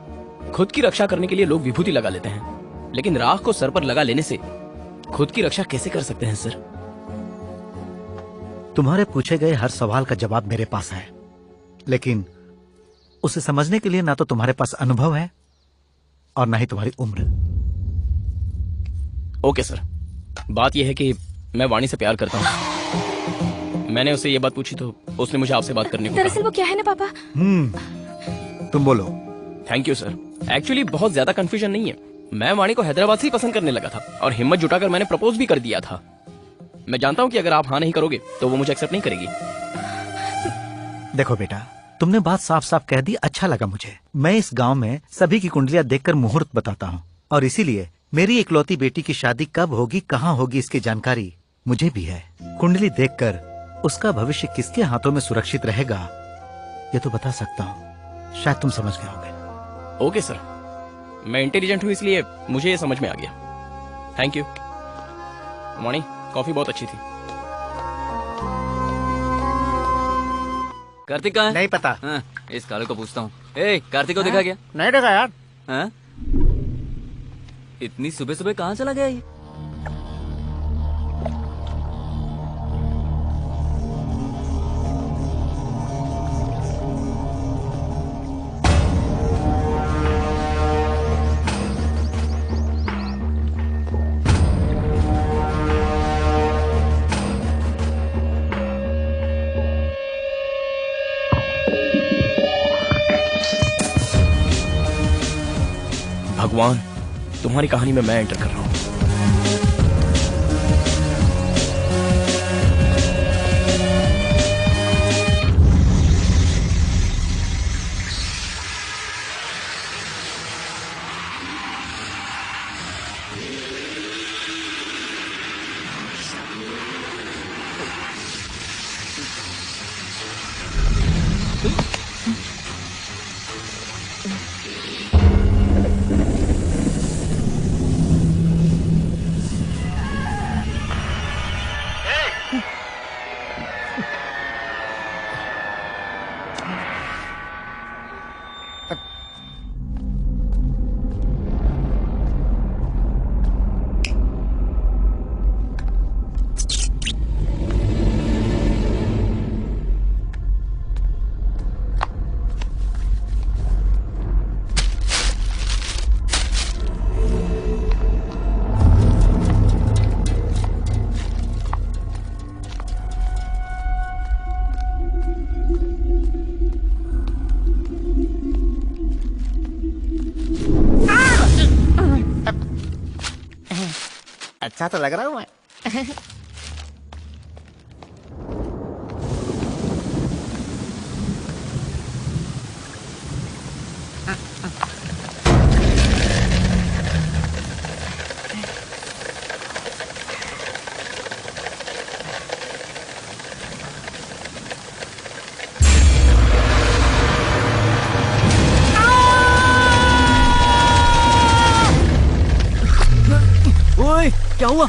खुद की रक्षा करने के लिए लोग विभूति लगा लेते हैं, लेकिन राख को सर पर लगा लेने से खुद की रक्षा कैसे कर सकते हैं सर?
तुम्हारे पूछे गए हर सवाल का जवाब मेरे पास है, लेकिन उसे समझने के लिए ना तो तुम्हारे पास अनुभव है और ना ही तुम्हारी उम्र।
ओके सर, बात यह है कि मैं वाणी से प्यार करता हूँ। मैंने उससे ये बात पूछी तो उसने मुझे आपसे बात करने को कहा।
दरअसल वो क्या है ना पापा,
तुम बोलो।
Thank you sir. एक्चुअली बहुत ज्यादा कंफ्यूजन नहीं है। मैं वाणी को हैदराबाद से ही पसंद करने लगा था और हिम्मत जुटाकर मैंने प्रपोज भी कर दिया था। मैं जानता हूँ कि अगर आप हाँ नहीं करोगे तो वो मुझे एक्सेप्ट नहीं करेगी।
देखो बेटा, तुमने बात साफ साफ कह दी, अच्छा लगा मुझे। मैं इस गांव में सभी की कुंडलियां देखकर मुहूर्त बताता हूँ और इसीलिए मेरी इकलौती बेटी की शादी कब होगी, कहाँ होगी, इसकी जानकारी मुझे भी है। कुंडली देखकर उसका भविष्य किसके हाथों में सुरक्षित रहेगा ये तो बता सकता हूँ। शायद तुम समझ गए होगे।
ओके सर, मैं इंटेलिजेंट हूँ इसलिए मुझे ये समझ में आ गया। Thank you. वाणी, कॉफी बहुत अच्छी थी।
कार्तिक कहाँ है?
नहीं पता।
हाँ, इस काले को पूछता हूँ। ए, कार्तिक को देखा क्या?
नहीं देखा यार।
हाँ? इतनी सुबह सुबह कहाँ चला गया ये?
भगवान, तुम्हारी कहानी में मैं एंटर कर रहा हूँ।
अच्छा तो लग रहा हूँ मैं।
ओए, क्या हुआ?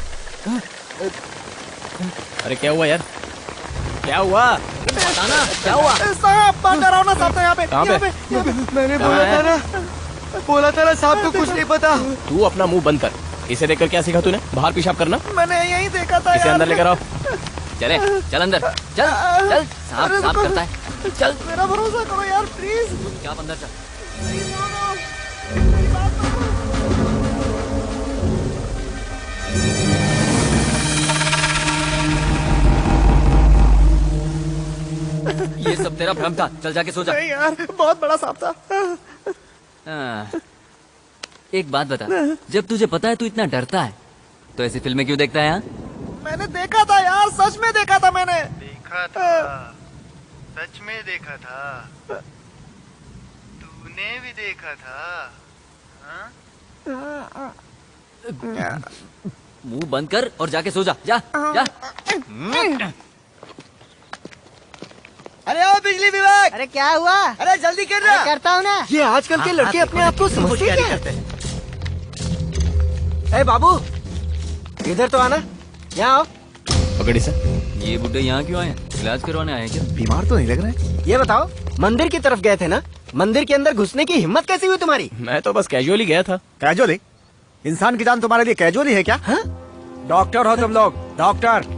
अरे क्या हुआ यार? क्या हुआ?
बताना, क्या हुआ?
साहब, डरावना सांप था यहाँ पे।
कहाँ पे?
मैंने
कहाँ
बोला था ना साहब को कुछ नहीं पता।
तू अपना मुंह बंद कर। इसे देखकर क्या सीखा तूने? बाहर पेशाब करना।
मैंने यही देखा था।
इसे अंदर लेकर आओ।
चले, चल अंदर, चल, चल। सांप सांप करता है। चल,
मेरा भरोसा करो यार, प्लीज।
क्या अंदर चल। ये सब तेरा भ्रम था। चल जाके सो जा।
नहीं यार, बहुत बड़ा सांप था।
एक बात बता, जब तुझे पता है तू इतना डरता है तो ऐसी फिल्में क्यों देखता है?
मैंने देखा था यार, सच में देखा था मैंने।
देखा था, सच में देखा था। तूने भी देखा था?
मुंह बंद कर और जाके सो जा। जा, जा।
अरे ओ बिजली विभाग!
अरे क्या हुआ?
अरे जल्दी कर रहा।
करता हूँ ना।
ये आजकल के लड़के अपने आप को समझते क्या?
ए बाबू, इधर तो आना। यहाँ आओ।
पकड़ी से।
ये बुड्ढे यहाँ क्यों आए? इलाज करवाने आए क्या?
बीमार तो नहीं लग रहे?
ये बताओ, मंदिर की तरफ गए थे ना? मंदिर के अंदर घुसने की हिम्मत कैसी हुई तुम्हारी?
मैं तो बस कैजुअली गया था।
कैजुअली? इंसान की जान तुम्हारे लिए कैजुअली है क्या?
हाँ?
डॉक्टर हो तुम लोग, डॉक्टर।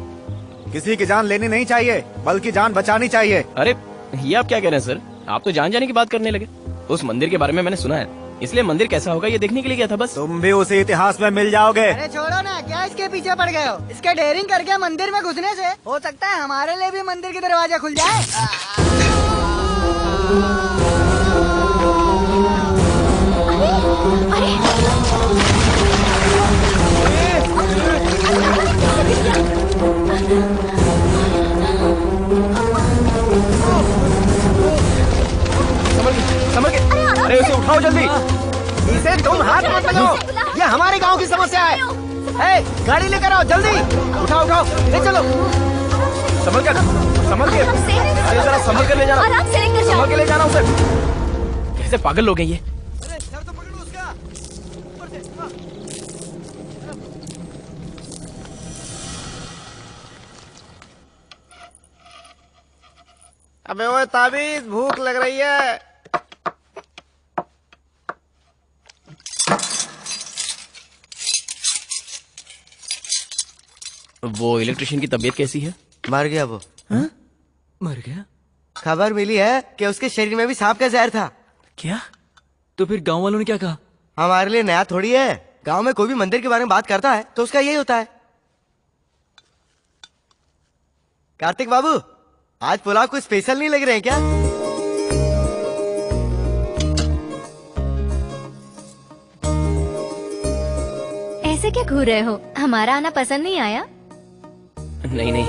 किसी की जान लेनी नहीं चाहिए, बल्कि जान बचानी चाहिए।
अरे ये आप क्या कह रहे हैं सर? आप तो जान जाने की बात करने लगे। उस मंदिर के बारे में मैंने सुना है, इसलिए मंदिर कैसा होगा ये देखने के लिए गया था बस।
तुम भी उसी इतिहास में मिल जाओगे।
अरे छोड़ो ना, क्या इसके पीछे पड़ गए हो? इसके डेयरिंग करके मंदिर में घुसने से हो सकता है हमारे लिए भी मंदिर के दरवाजा खुल जाए। गाड़ी लेकर आओ जल्दी। उठाओ उठाओ ले चलो।
संभल कर, संभल के। अरे जरा संभल कर ले जाना।
आराम से लेकर जाओ।
संभल के ले जाना उसे। कैसे पागल लोग हैं ये।
अबे वो ताबीज, भूख लग रही है।
वो इलेक्ट्रिशियन की तबीयत कैसी है?
मर गया वो।
मर गया?
खबर मिली है कि उसके शरीर में भी सांप का जहर था।
क्या? तो फिर गांव वालों ने क्या कहा?
हमारे लिए नया थोड़ी है। गांव में कोई भी मंदिर के बारे में बात करता है तो उसका यही होता है। कार्तिक बाबू, आज पुलाव कुछ स्पेशल नहीं लग रहे हैं क्या?
ऐसे क्या घूर रहे हो? हमारा आना पसंद नहीं आया?
नहीं नहीं।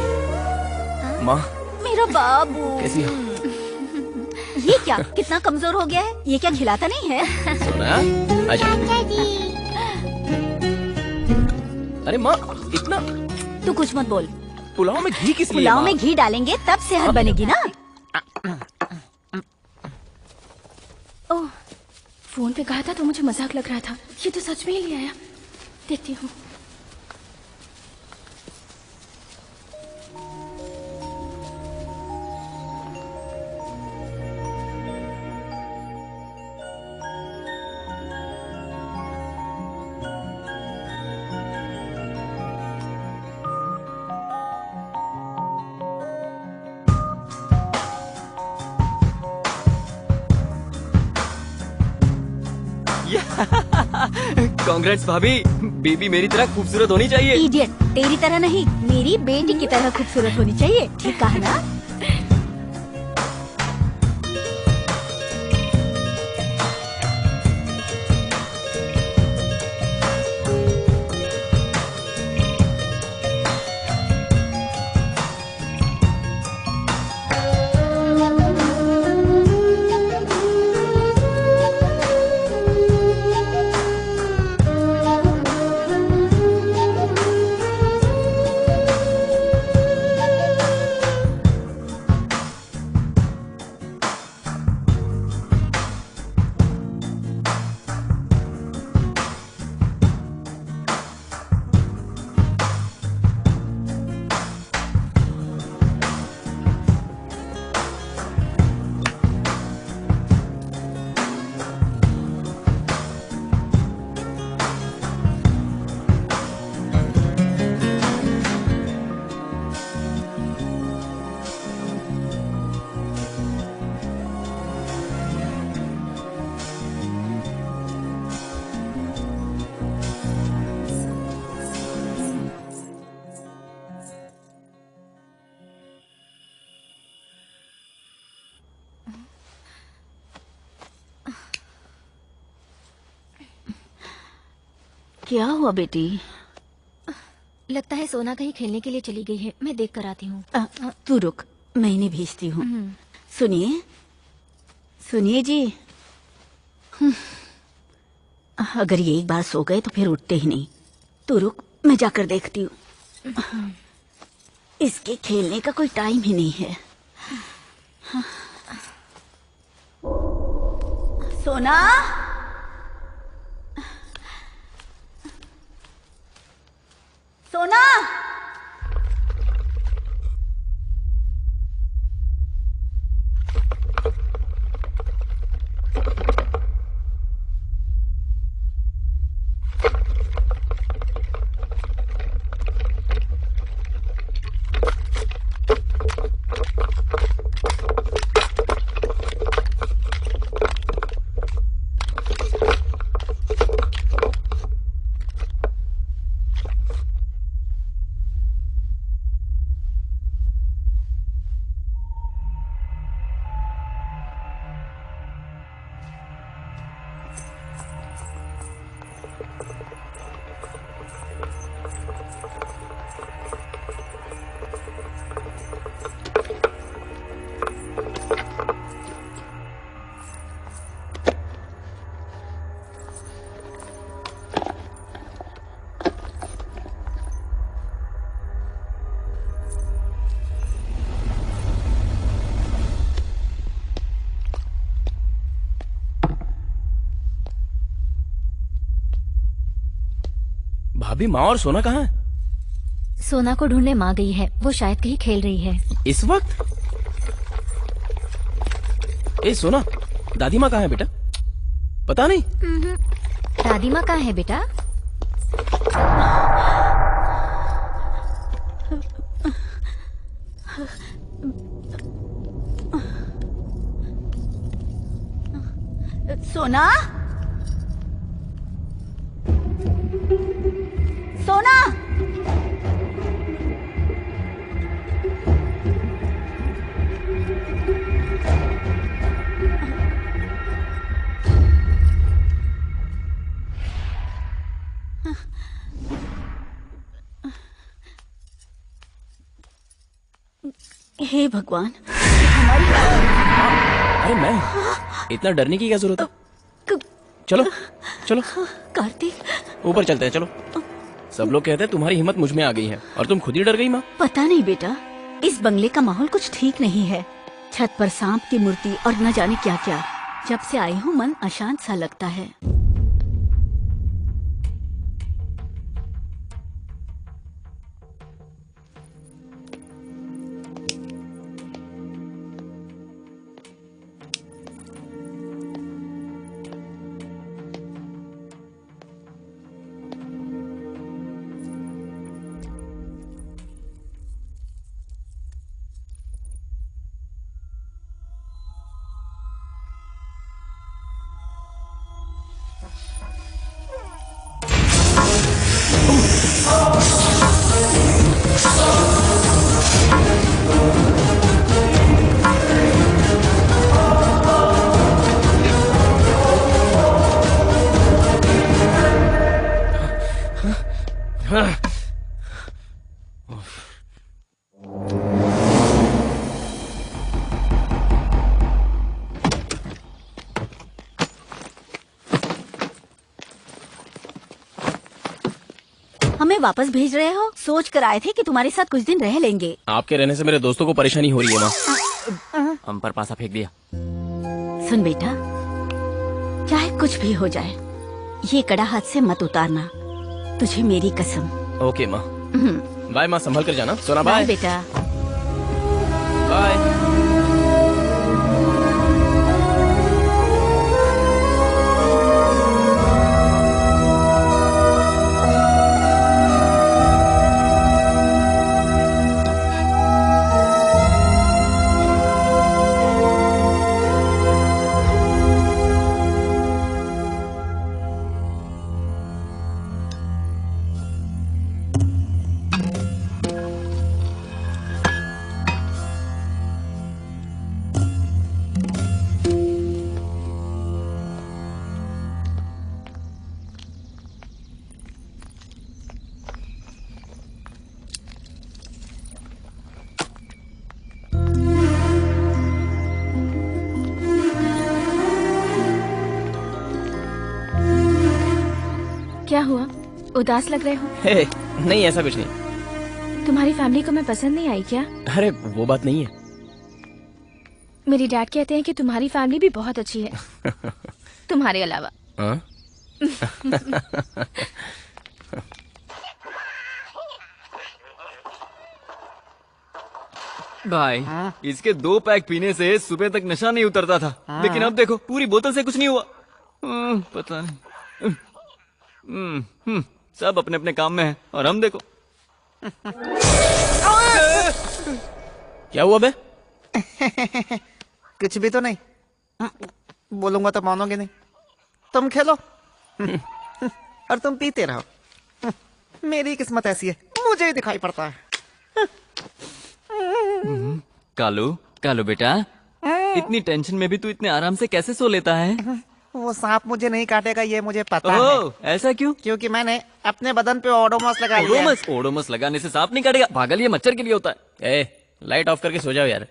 माँ
मेरा बाबू,
कैसी हो?
ये क्या कितना कमजोर हो गया है? ये क्या खिलाता नहीं है?
सोना आजा। अरे माँ इतना
तू कुछ मत बोल।
पुलाव में घी किस लिए?
पुलाव
माँ?
में घी डालेंगे तब सेहत बनेगी ना।
ओह, फोन पे कहा था तो मुझे मजाक लग रहा था। ये तो सच में ही ले आया। देखती हूँ।
कांग्रेट्स भाभी, बेबी मेरी तरह खूबसूरत होनी चाहिए।
इडियट, तेरी तरह नहीं, मेरी बेटी की तरह खूबसूरत होनी चाहिए। ठीक कहा ना? क्या हुआ बेटी?
लगता है सोना कहीं खेलने के लिए चली गई है। मैं देख कर आती हूँ।
तू रुक, मैं इन्हें भेजती हूँ। सुनिए, सुनिए जी। अगर ये एक बार सो गए तो फिर उठते ही नहीं। तू रुक, मैं जाकर देखती हूँ। इसके खेलने का कोई टाइम ही नहीं है। सोना, सोना,
भाभी, माँ और सोना कहाँ है?
सोना को ढूंढने माँ गई है, वो शायद कहीं खेल रही है।
इस वक्त? ए सोना, दादी माँ कहाँ है बेटा? पता नहीं।
दादी माँ कहाँ है बेटा? सोना, सोना, हे भगवान,
अरे मैं, इतना डरने की क्या जरूरत है? चलो चलो
कार्तिक,
ऊपर चलते हैं, चलो। सब लोग कहते हैं तुम्हारी हिम्मत मुझ में आ गई है और तुम खुद ही डर गई माँ।
पता नहीं बेटा, इस बंगले का माहौल कुछ ठीक नहीं है। छत पर सांप की मूर्ति और न जाने क्या क्या। जब से आई हूँ मन अशांत सा लगता है। हमें वापस भेज रहे हो? सोच कर आए थे कि तुम्हारे साथ कुछ दिन रह लेंगे।
आपके रहने से मेरे दोस्तों को परेशानी हो रही है माँ।
हम पर पासा फेंक दिया।
सुन बेटा, चाहे कुछ भी हो जाए, ये कड़ा हाथ से मत उतारना, तुझे मेरी कसम।
ओके माँ, बाय माँ, संभल कर जाना। सोना बाय।
बेटा
बाय।
क्या हुआ, उदास लग रहे हो?
हे, नहीं ऐसा कुछ नहीं।
तुम्हारी फैमिली को मैं पसंद नहीं आई क्या?
अरे वो बात नहीं है।
मेरी डैड कहते हैं कि तुम्हारी फैमिली भी बहुत अच्छी है तुम्हारे अलावा।
हाँ?
भाई, इसके 2 पैक पीने से सुबह तक नशा नहीं उतरता था, लेकिन अब देखो पूरी बोतल से कुछ नहीं हुआ। पता नहीं। सब अपने अपने काम में है और हम देखो।
क्या हुआ बे?
कुछ भी तो नहीं। बोलूंगा तो मानोगे नहीं। तुम खेलो और तुम पीते रहो। मेरी किस्मत ऐसी है, मुझे ही दिखाई पड़ता है।
कालू, कालू बेटा, इतनी टेंशन में भी तू इतने आराम से कैसे सो लेता है?
वो सांप मुझे नहीं काटेगा, ये मुझे पता है।
ऐसा क्यों?
क्योंकि मैंने अपने बदन पे ओडोमॉस लगा लिया है।
ओडोमस लगाने से सांप नहीं काटेगा, पागल, ये मच्छर के लिए होता है।
ए, लाइट ऑफ करके सो जाओ यार।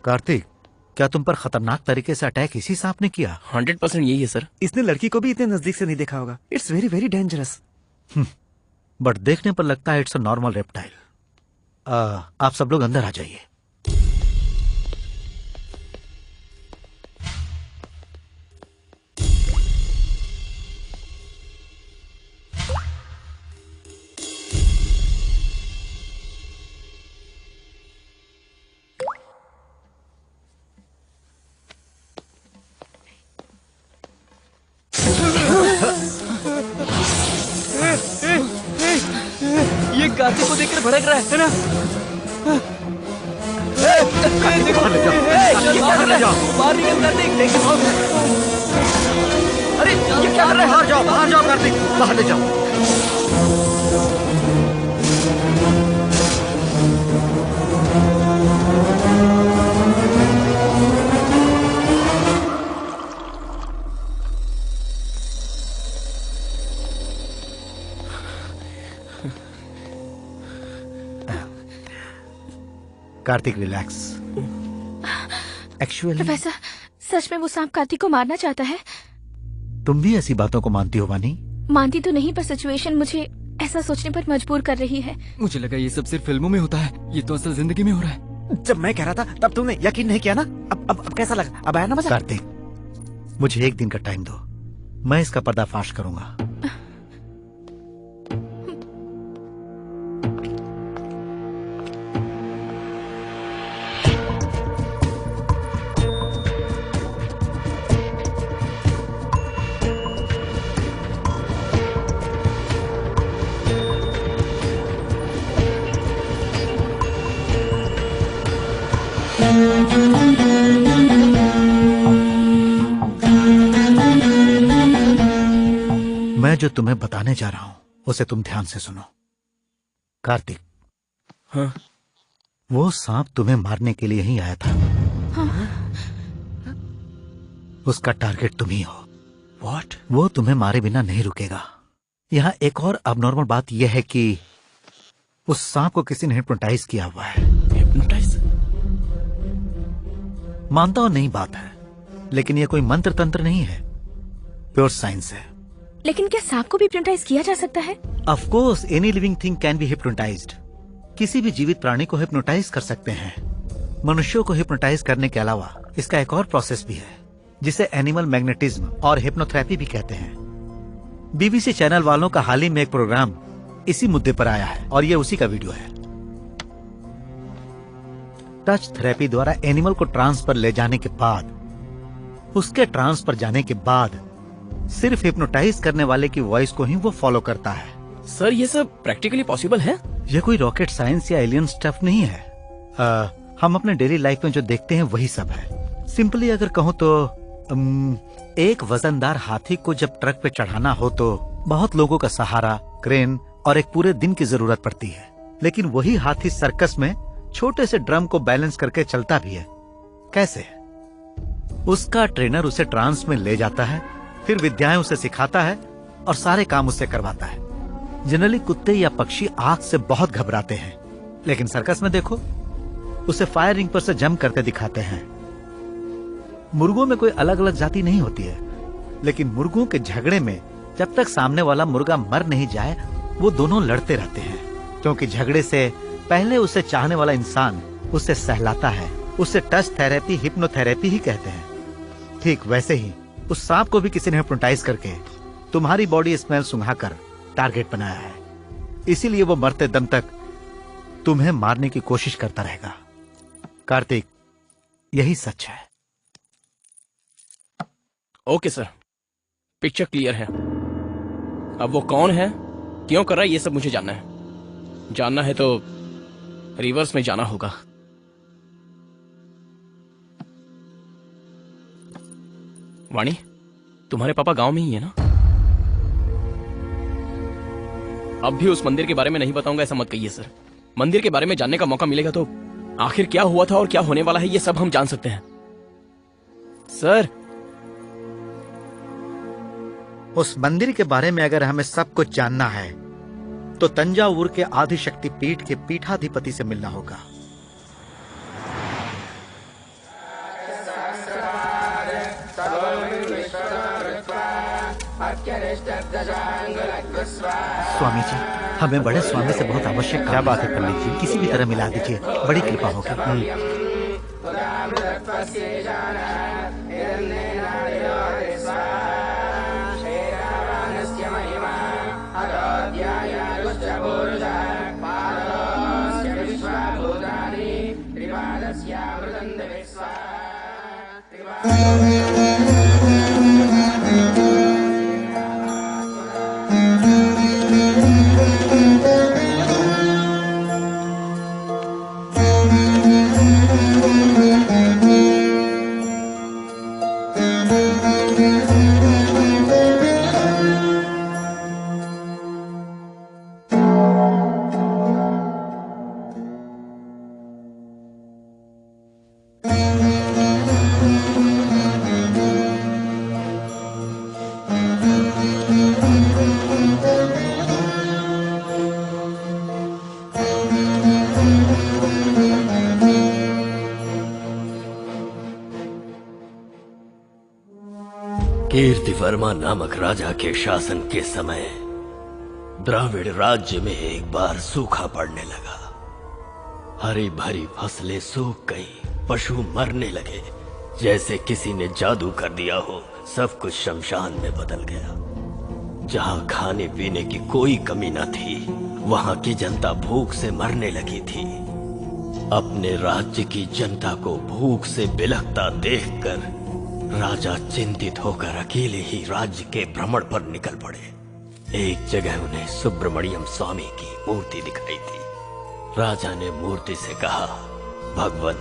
कार्तिक, क्या तुम पर खतरनाक तरीके से अटैक इसी सांप ने किया?
100% यही है सर।
इसने लड़की को भी इतने नजदीक से नहीं देखा होगा। It's very very dangerous.
But देखने पर लगता है इट्स अ नॉर्मल रेप्टाइल। आप सब लोग अंदर आ जाइए।
ये कार्तिक को देखकर भड़क रहा है ना?
बाहर ले जाओ।
बाहर निकल कार्तिक।
अरे ये क्या कर रहे हैं? बाहर जाओ कार्तिक, बाहर ले जाओ। कार्तिक रिलैक्स। एक्चुअली
प्रोफेसर, सच में वो सांप कार्तिक को मारना चाहता है?
तुम भी ऐसी बातों को मानती हो वानी?
मानती तो नहीं, पर सिचुएशन मुझे ऐसा सोचने पर मजबूर कर रही है।
मुझे लगा ये सब सिर्फ फिल्मों में होता है, ये तो असल जिंदगी में हो रहा है।
जब मैं कह रहा था तब तुमने यकीन नहीं किया ना। अब कैसा लगा? अब आया ना मजा?
कार्तिक, मुझे एक दिन का टाइम दो, मैं इसका पर्दाफाश करूंगा। मैं जो तुम्हें बताने जा रहा हूं उसे तुम ध्यान से सुनो। कार्तिक,
हाँ?
वो सांप तुम्हें मारने के लिए ही आया था।
हाँ?
उसका टारगेट तुम ही हो।
What?
वो तुम्हें मारे बिना नहीं रुकेगा। यहाँ एक और अबनॉर्मल बात यह है कि उस सांप को किसी ने हिप्नोटाइज किया हुआ है।
हिप्नोटाइज?
मानता हूं नहीं बात है, लेकिन यह कोई मंत्र तंत्र नहीं है, प्योर साइंस है।
लेकिन क्या सांप को भी हिप्नोटाइज किया जा सकता है?
Of course any living thing can be hypnotised. किसी भी जीवित प्राणी को हिप्नोटाइज कर सकते हैं। मनुष्यों को हिप्नोटाइज करने के अलावा इसका एक और प्रोसेस भी है, जिसे एनिमल मैग्नेटिज्म और हिप्नोथेरेपी भी कहते हैं। बीबीसी चैनल वालों का हाल ही में एक प्रोग्राम इसी मुद्दे पर आया है और ये उसी का वीडियो है। टच थेरेपी द्वारा एनिमल को ट्रांस पर ले जाने के बाद, उसके ट्रांस पर जाने के बाद सिर्फ हिप्नोटाइज करने वाले की वॉइस को ही वो फॉलो करता है।
सर ये सब प्रैक्टिकली पॉसिबल है?
ये कोई रॉकेट साइंस या एलियन स्टफ नहीं है। हम अपने डेली लाइफ में जो देखते हैं वही सब है। सिंपली अगर कहूँ तो एक वजनदार हाथी को जब ट्रक पे चढ़ाना हो तो बहुत लोगों का सहारा, क्रेन और एक पूरे दिन की जरूरत पड़ती है। लेकिन वही हाथी सर्कस में छोटे से ड्रम को बैलेंस करके चलता भी है। कैसे? उसका ट्रेनर उसे ट्रांस में ले जाता है, फिर विद्याएं उसे सिखाता है और सारे काम उससे करवाता है। जनरली कुत्ते या पक्षी आग से बहुत घबराते हैं, लेकिन सर्कस में देखो, उसे फायर रिंग पर से जंप करते दिखाते हैं। मुर्गों में कोई अलग अलग जाति नहीं होती है, लेकिन मुर्गों के झगड़े में जब तक सामने वाला मुर्गा मर नहीं जाए वो दोनों लड़ते रहते हैं, क्योंकि झगड़े से पहले उसे चाहने वाला इंसान उसे सहलाता है। उसे टच थेरेपी, हिप्नोथेरेपी ही कहते हैं। ठीक वैसे ही उस सांप को भी किसी ने हिप्नोटाइज करके तुम्हारी बॉडी स्मेल सुंघाकर टारगेट बनाया है। इसीलिए वो मरते दम तक तुम्हें मारने की कोशिश करता रहेगा। कार्तिक, यही सच है।
ओके सर, पिक्चर क्लियर है। अब वो कौन है, क्यों कर रहा है, ये सब मुझे जानना है। जानना है तो रिवर्स में जाना होगा। वाणी, तुम्हारे पापा गांव में ही है ना? अब भी उस मंदिर के बारे में नहीं बताऊंगा ऐसा मत कहिए सर। मंदिर के बारे में जानने का मौका मिलेगा तो आखिर क्या हुआ था और क्या होने वाला है ये सब हम जान सकते हैं। सर,
उस मंदिर के बारे में अगर हमें सब कुछ जानना है तो तंजावुर के आदिशक्ति पीठ के पीठाधिपति से मिलना होगा। स्वामी जी, हमें बड़े स्वामी से बहुत आवश्यक क्या बात है पंडित जी, किसी भी तरह मिला दीजिए, बड़ी कृपा होगी।
कीर्तिवर्मा नामक राजा के शासन के समय द्राविड़ राज्य में एक बार सूखा पड़ने लगा। हरी भरी फसलें सूख गई, पशु मरने लगे, जैसे किसी ने जादू कर दिया हो। सब कुछ शमशान में बदल गया। जहां खाने पीने की कोई कमी न थी, वहां की जनता भूख से मरने लगी थी। अपने राज्य की जनता को भूख से बिलखता देखकर राजा चिंतित होकर अकेले ही राज्य के भ्रमण पर निकल पड़े। एक जगह उन्हें सुब्रमण्यम स्वामी की मूर्ति दिखाई थी। राजा ने मूर्ति से कहा, भगवान,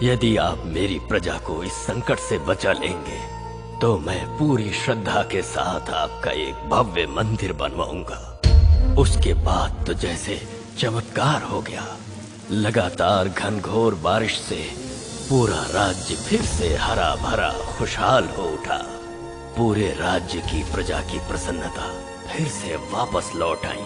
यदि आप मेरी प्रजा को इस संकट से बचा लेंगे तो मैं पूरी श्रद्धा के साथ आपका एक भव्य मंदिर बनवाऊंगा। उसके बाद तो जैसे चमत्कार हो गया। लगातार घनघोर बारिश से पूरा राज्य फिर से हरा भरा खुशहाल हो उठा। पूरे राज्य की प्रजा की प्रसन्नता फिर से वापस लौट आई।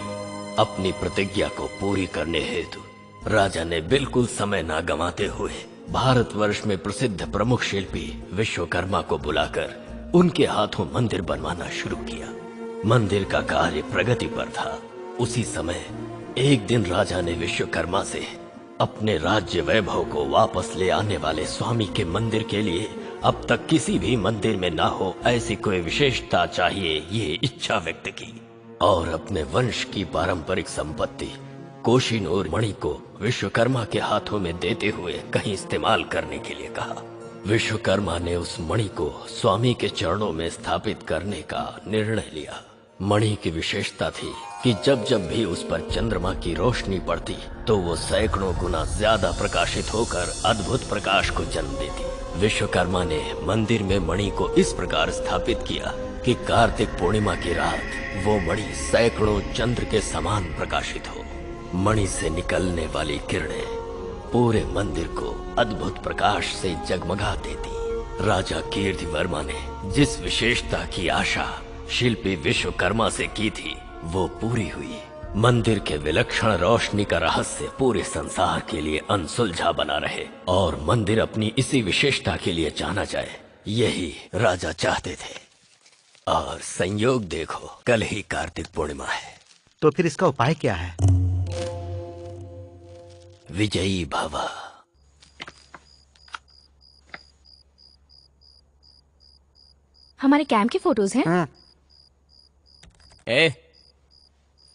अपनी प्रतिज्ञा को पूरी करने हेतु राजा ने बिल्कुल समय न गंवाते हुए भारतवर्ष में प्रसिद्ध प्रमुख शिल्पी विश्वकर्मा को बुलाकर उनके हाथों मंदिर बनवाना शुरू किया। मंदिर का कार्य प्रगति पर था। उसी समय एक दिन राजा ने विश्वकर्मा से अपने राज्य वैभव को वापस ले आने वाले स्वामी के मंदिर के लिए अब तक किसी भी मंदिर में ना हो ऐसी कोई विशेषता चाहिए, ये इच्छा व्यक्त की और अपने वंश की पारंपरिक संपत्ति कोहिनूर मणि को विश्वकर्मा के हाथों में देते हुए कहीं इस्तेमाल करने के लिए कहा। विश्वकर्मा ने उस मणि को स्वामी के चरणों में स्थापित करने का निर्णय लिया। मणि की विशेषता थी कि जब जब भी उस पर चंद्रमा की रोशनी पड़ती तो वो सैकड़ों गुना ज्यादा प्रकाशित होकर अद्भुत प्रकाश को जन्म देती। विश्वकर्मा ने मंदिर में मणि को इस प्रकार स्थापित किया कि कार्तिक पूर्णिमा की रात वो मणि सैकड़ों चंद्र के समान प्रकाशित हो। मणि से निकलने वाली किरणें पूरे मंदिर को अद्भुत प्रकाश से जगमगा देती। राजा कीर्तिवर्मा ने जिस विशेषता की आशा शिल्पी विश्वकर्मा से की थी वो पूरी हुई। मंदिर के विलक्षण रोशनी का रहस्य पूरे संसार के लिए अनसुलझा बना रहे और मंदिर अपनी इसी विशेषता के लिए जाना जाए, यही राजा चाहते थे। और संयोग देखो, कल ही कार्तिक पूर्णिमा है।
तो फिर इसका उपाय क्या है?
विजयी भव।
हमारे कैंप की फोटोज हैं।
ए,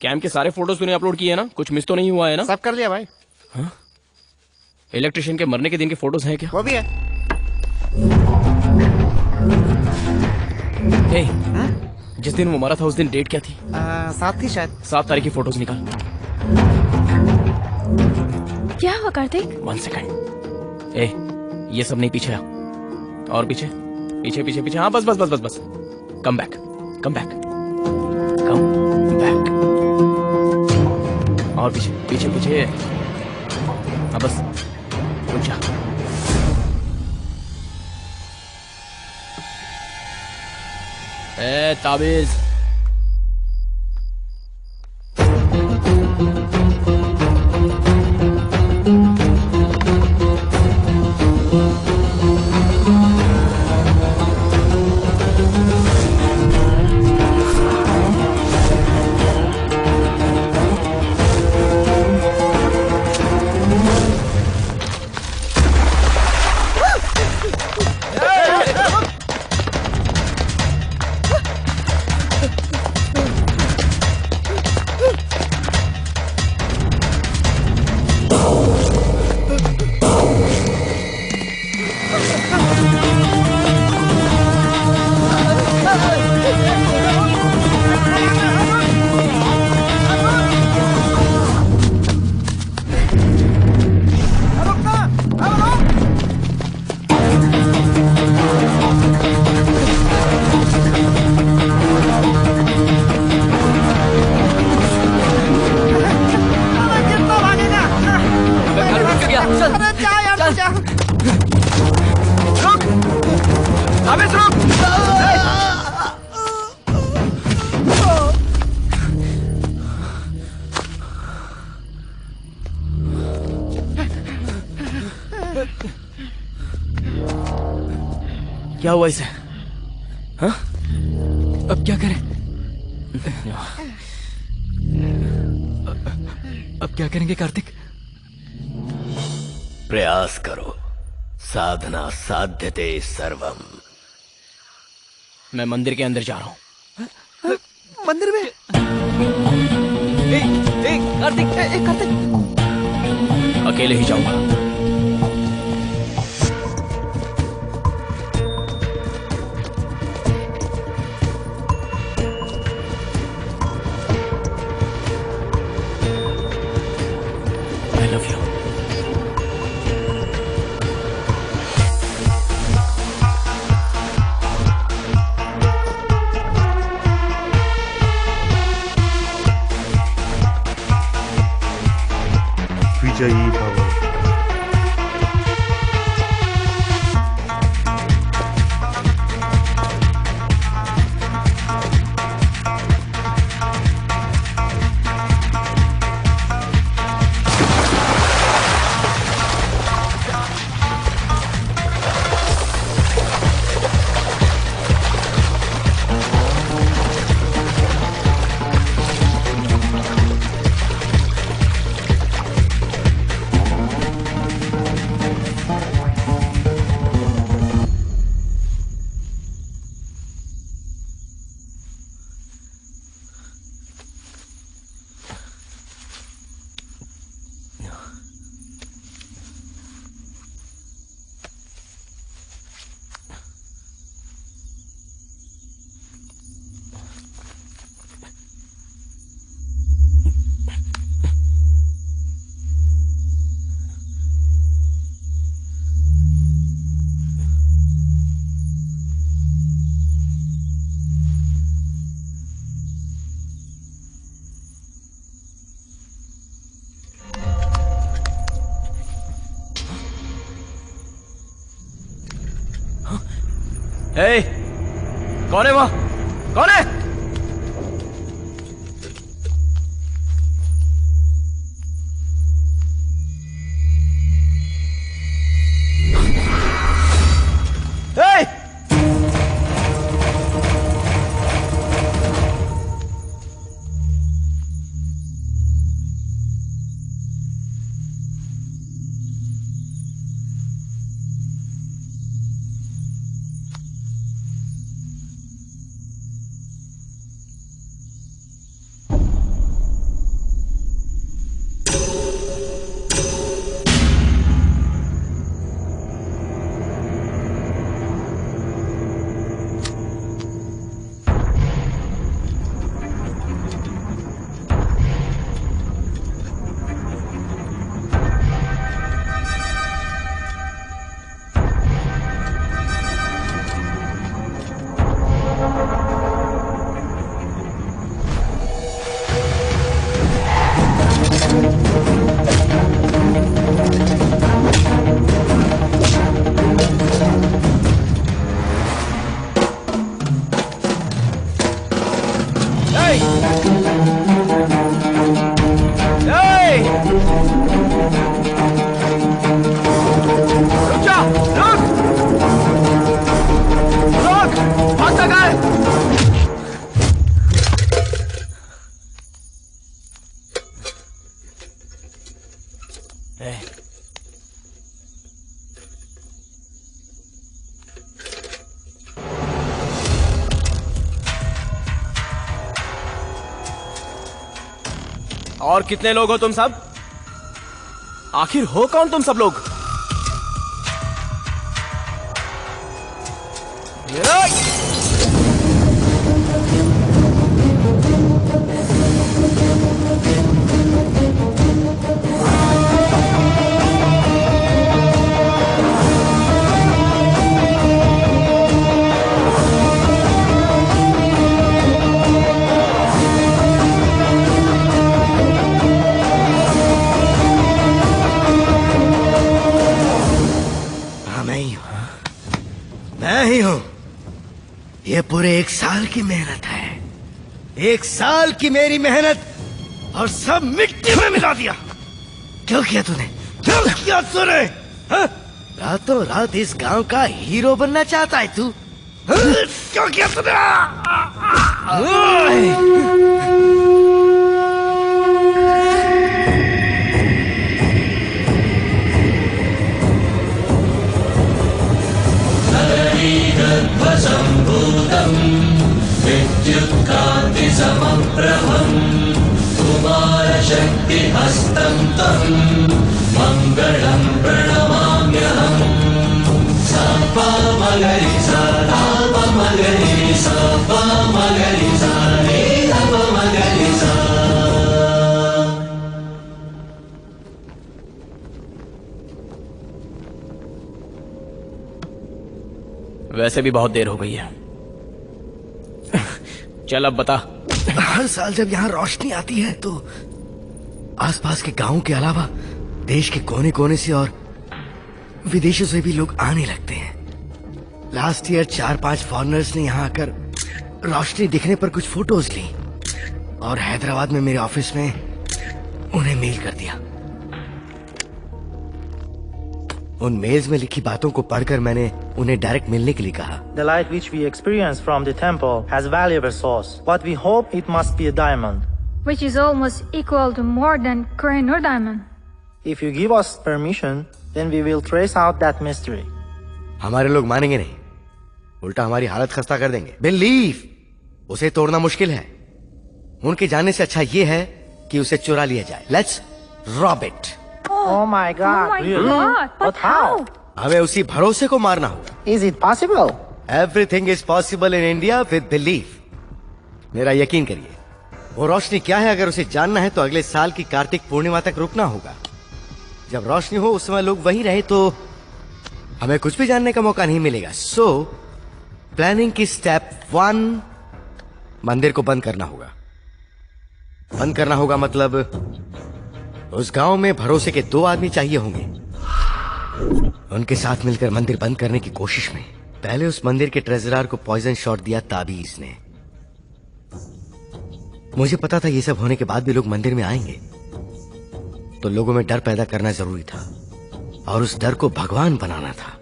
कैंप के सारे फोटोज तूने अपलोड किए हैं ना? कुछ मिस तो नहीं हुआ है ना?
सब कर लिया भाई।
इलेक्ट्रिशियन के मरने के दिन के फोटोज हैं क्या?
वो भी है।
ए, जिस दिन वो मरा था उस दिन डेट क्या थी?
7 थी शायद।
7 तारीख की फोटोज निकाल।
क्या हुआ कार्तिक?
1 सेकंड। ए, ये सब नहीं, पीछे आ। और पीछे पीछे पीछे पीछे। हाँ बस बस बस बस बस। Come back, come back, come back. और पीछे पीछे पीछे। हाँ बस, रुक जा। ए, ताबीज। हाफिज रुक। क्या हुआ इसे? हाँ?
अब क्या करें? अब क्या करेंगे कार्तिक?
प्रयास करो, साधना साध्यते सर्वम।
मैं मंदिर के अंदर जा रहा हूँ।
मंदिर में?
कार्तिक
कार्तिक
अकेले ही जाऊंगा। I love you.
विजयी भव।
ए, कौन है वहां? कौन है? ए! और कितने लोग हो तुम सब? आखिर हो कौन तुम सब लोग?
मैं ही हूं ये पूरे 1 साल की मेहनत है, 1 साल की मेरी मेहनत, और सब मिट्टी में मिला दिया। क्यों किया तूने, क्यों किया तूने? हाँ? रातों रात इस गांव का हीरो बनना चाहता है तू? हाँ? क्यों किया तूने?
गर्भसम्भूतम् विद्युत्कान्तिसमप्रभम् कुमारशक्तिहस्तं तं मङ्गलं प्रणमाम्यहम्। सपा मगरि सा धाप मगरि सपा मगरि सा रे धप मगरि सा।
वैसे भी बहुत देर हो गई है। चल अब बता।
हर साल जब यहाँ रोशनी आती है तो आसपास के गांवों के अलावा देश के कोने कोने से और विदेशों से भी लोग आने लगते हैं। लास्ट ईयर 4-5 फॉरेनर्स ने यहाँ आकर रोशनी दिखने पर कुछ फोटोज ली और हैदराबाद में मेरे ऑफिस में उन्हें मेल कर दिया। उन मेल्स में लिखी बातों को पढ़कर मैंने उन्हें डायरेक्ट मिलने के लिए कहा।
The light which we experience from the temple has valuable source, but we hope it must be a diamond.
Which is almost equal to more than coin or diamond.
If you give us permission, then we will trace out that mystery.
हमारे लोग मानेंगे नहीं, उल्टा हमारी हालत खस्ता कर देंगे। बिलीव उसे तोड़ना मुश्किल है। उनके जाने से अच्छा ये है कि उसे चुरा लिया जाए। Let's rob it.
Oh my God!
Oh my
really?
God!
But how?
हमें उसी भरोसे को मारना होगा।
Is it possible?
Everything is possible in India with belief. मेरा यकीन करिए। वो रोशनी क्या है अगर उसे जानना है तो अगले साल की कार्तिक पूर्णिमा तक रुकना होगा। जब रोशनी हो उस समय लोग वहीं रहे तो हमें कुछ भी जानने का मौका नहीं मिलेगा। सो प्लानिंग की स्टेप 1, मंदिर को बंद करना होगा। बंद करना होगा मतलब उस गांव में भरोसे के 2 आदमी चाहिए होंगे। उनके साथ मिलकर मंदिर बंद करने की कोशिश में पहले उस मंदिर के ट्रेजरर को पॉइजन शॉट दिया ताबीज ने। मुझे पता था ये सब होने के बाद भी लोग मंदिर में आएंगे, तो लोगों में डर पैदा करना जरूरी था और उस डर को भगवान बनाना था।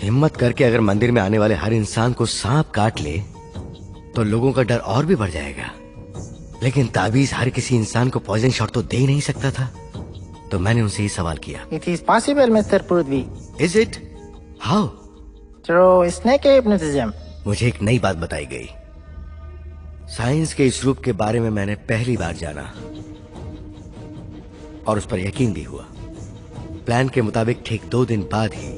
हिम्मत करके अगर मंदिर में आने वाले हर इंसान को सांप काट ले तो लोगों का डर और भी बढ़ जाएगा। लेकिन ताबीज हर किसी इंसान को पॉइजन शॉट तो दे ही नहीं सकता था, तो मैंने उनसे ही सवाल किया।
It is possible, Mr. Purvi.
Is it? How?
Through snake hypnotism.
मुझे एक नई बात बताई गई। साइंस के इस रूप के बारे में मैंने पहली बार जाना और उस पर यकीन भी हुआ। प्लान के मुताबिक ठीक 2 दिन बाद ही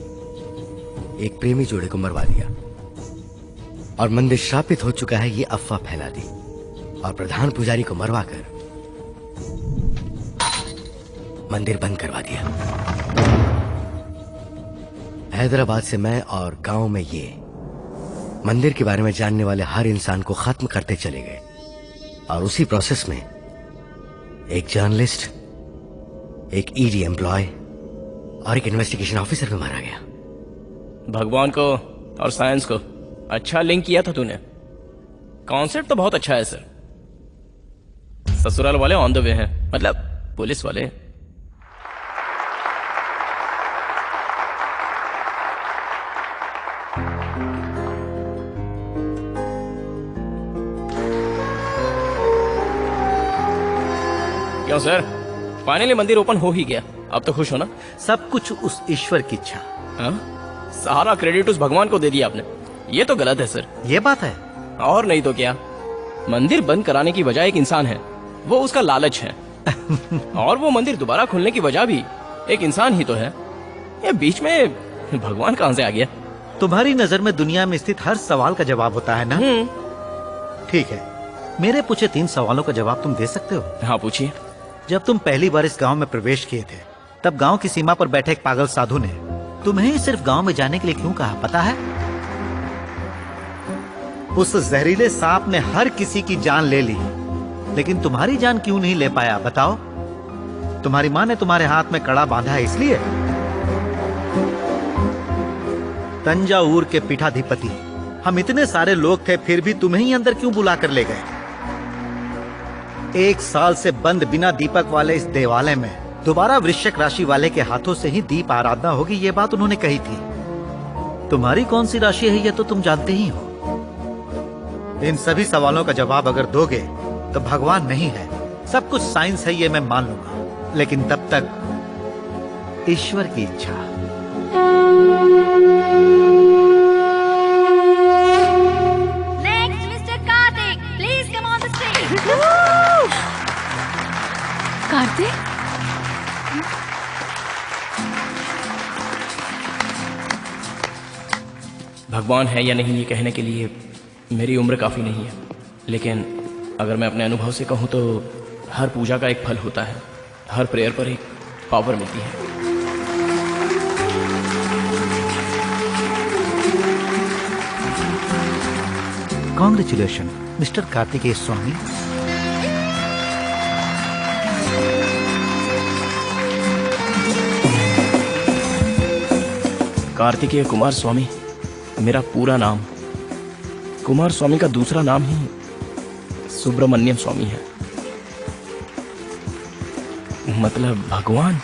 एक प्रेमी जोड़े को मरवा दिया और मंदिर श्रापित हो चुका है ये अफवाह फैला दी और प्रधान पुजारी को मरवाकर मंदिर बंद करवा दिया। हैदराबाद से मैं और गांव में ये मंदिर के बारे में जानने वाले हर इंसान को खत्म करते चले गए और उसी प्रोसेस में एक जर्नलिस्ट, एक ईडी एम्प्लॉय और एक इन्वेस्टिगेशन ऑफिसर भी मारा गया।
भगवान को और साइंस को अच्छा लिंक किया था तूने। कॉन्सेप्ट तो बहुत अच्छा है सर। ससुराल वाले ऑन द वे हैं, मतलब पुलिस वाले। क्यों सर, फाइनली मंदिर ओपन हो ही गया, अब तो खुश हो ना?
सब कुछ उस ईश्वर की इच्छा।
सारा क्रेडिट उस भगवान को दे दिया आपने, ये तो गलत है सर।
ये बात है
और नहीं तो क्या। मंदिर बंद कराने की वजह एक इंसान है, वो उसका लालच है। और वो मंदिर दोबारा खोलने की वजह भी एक इंसान ही तो है। ये बीच में भगवान कहां से आ गया?
तुम्हारी नजर में दुनिया में स्थित हर सवाल का जवाब होता है ना? ठीक है, मेरे पूछे 3 सवालों का जवाब तुम दे सकते हो?
हाँ पूछिए।
जब तुम पहली बार इस गांव में प्रवेश किए थे तब गांव की सीमा पर बैठे एक पागल साधु ने तुम्हें सिर्फ गांव में जाने के लिए क्यों कहा, पता है? उस जहरीले सांप ने हर किसी की जान ले ली, लेकिन तुम्हारी जान क्यों नहीं ले पाया, बताओ? तुम्हारी माँ ने तुम्हारे हाथ में कड़ा बांधा है इसलिए? तंजावुर के पीठाधिपति हम इतने सारे लोग थे, फिर भी तुम्हें ही अंदर क्यों बुला कर ले गए? 1 साल से बंद बिना दीपक वाले इस देवालय में दोबारा वृश्चिक राशि वाले के हाथों से ही दीप आराधना होगी, ये बात उन्होंने कही थी। तुम्हारी कौन सी राशि है ये तो तुम जानते ही हो। इन सभी सवालों का जवाब अगर दोगे तो भगवान नहीं है, सब कुछ साइंस है, ये मैं मान लूंगा, लेकिन तब तक ईश्वर की इच्छा।
Next mister Kartik, please come on the stage.
Kartik,
भगवान है या नहीं ये कहने के लिए मेरी उम्र काफी नहीं है, लेकिन अगर मैं अपने अनुभव से कहूं तो हर पूजा का एक फल होता है, हर प्रेयर पर एक पावर मिलती है।
कॉन्ग्रेचुलेशन मिस्टर कार्तिकेय स्वामी।
कार्तिकेय कुमार स्वामी मेरा पूरा नाम। कुमार स्वामी का दूसरा नाम ही सुब्रमण्यम स्वामी है, मतलब भगवान।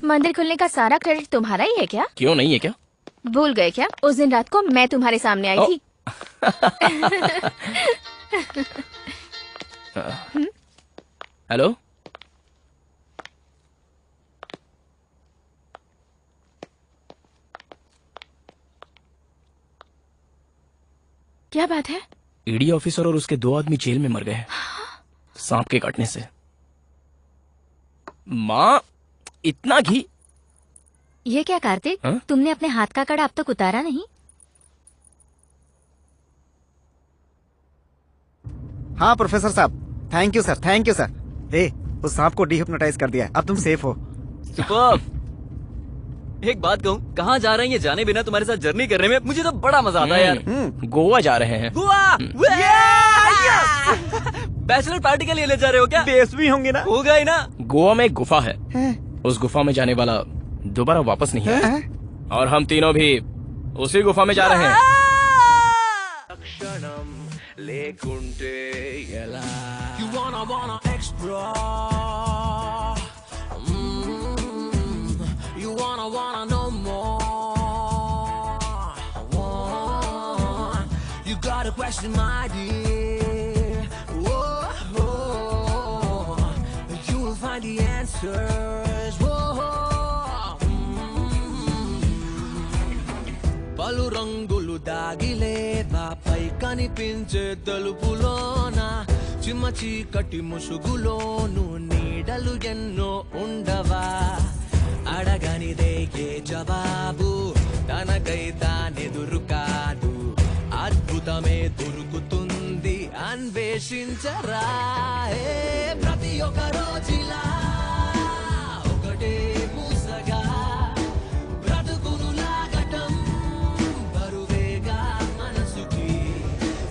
मंदिर खुलने का सारा क्रेडिट तुम्हारा ही है क्या?
क्यों नहीं है क्या?
भूल गए क्या? उस दिन रात को मैं तुम्हारे सामने आई थी।
हेलो,
क्या बात है?
ईडी ऑफिसर और उसके 2 आदमी जेल में मर गए सांप के काटने से। माँ, इतना घी?
ये क्या कार्तिक,
हाँ?
तुमने अपने हाथ का कड़ा अब तक उतारा नहीं?
हाँ प्रोफेसर साहब, thank you sir, thank you sir. उस सांप को डिहिप्नोटाइज कर दिया, अब तुम सेफ हो।
सुपर्ब। एक बात कहूँ, कहाँ जा रहे हैं ये जाने बिना तुम्हारे साथ जर्नी करने में मुझे तो बड़ा मजा आता है यार।
गोवा जा रहे हैं।
गोवा? बैचलर पार्टी के लिए ले जा रहे हो क्या?
बेस भी होंगे ना?
होगा ही ना।
गोवा में एक गुफा है, उस गुफा में जाने वाला दोबारा वापस नहीं आया, और हम तीनों भी उसी गुफा में जा रहे हैं।
Got a question, my dear. Whoa, whoa. You will find the answers. Whoa. పలు రంగులు దాగిలేదా పై కనిపించే తలుపులోన చిమ్మ చీకటి ముసుగులోను నీడలు ఎన్నో ఉండవా అడగనిదే ఏ జవాబు తనకై తానెదురు కాదు అద్భుతమే దొరుకుతుంది అన్వేషించరా ప్రతి ఒక్క రోజులా ఒకటే పూసగా బ్రతుకును లాగటం బరువేగా మనసుకి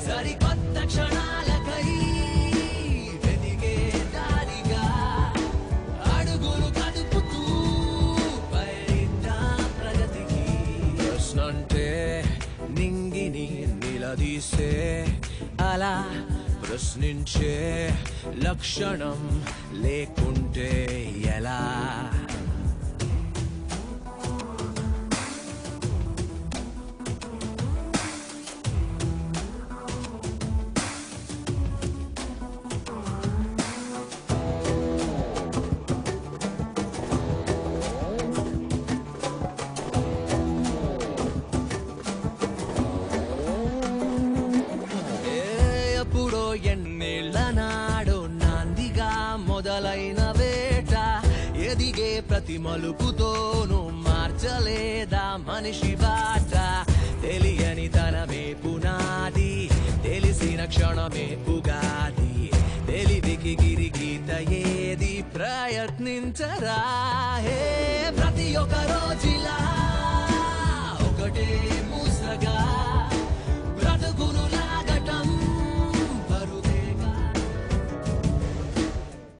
సరికొత్త క్షణాలకై వెదిగే దారిగా అడుగులు కదుపుతూ పయనిద్దా ప్రగతికి ప్రశ్నంటే నింగిని నిలదీసే అలా ప్రశ్నించే లక్షణం లేకుంటే ఎలా మొదలైన వేట ఎదిగే ప్రతి మలుపుతోనూ మార్చలేదా మనిషి బాట తెలియని తనమే పునాది తెలిసిన క్షణమే ఉగాది తెలివికి గిరిగీత ఏది ప్రయ ప్రయత్నించరా హే ప్రతి ఒక్కరూ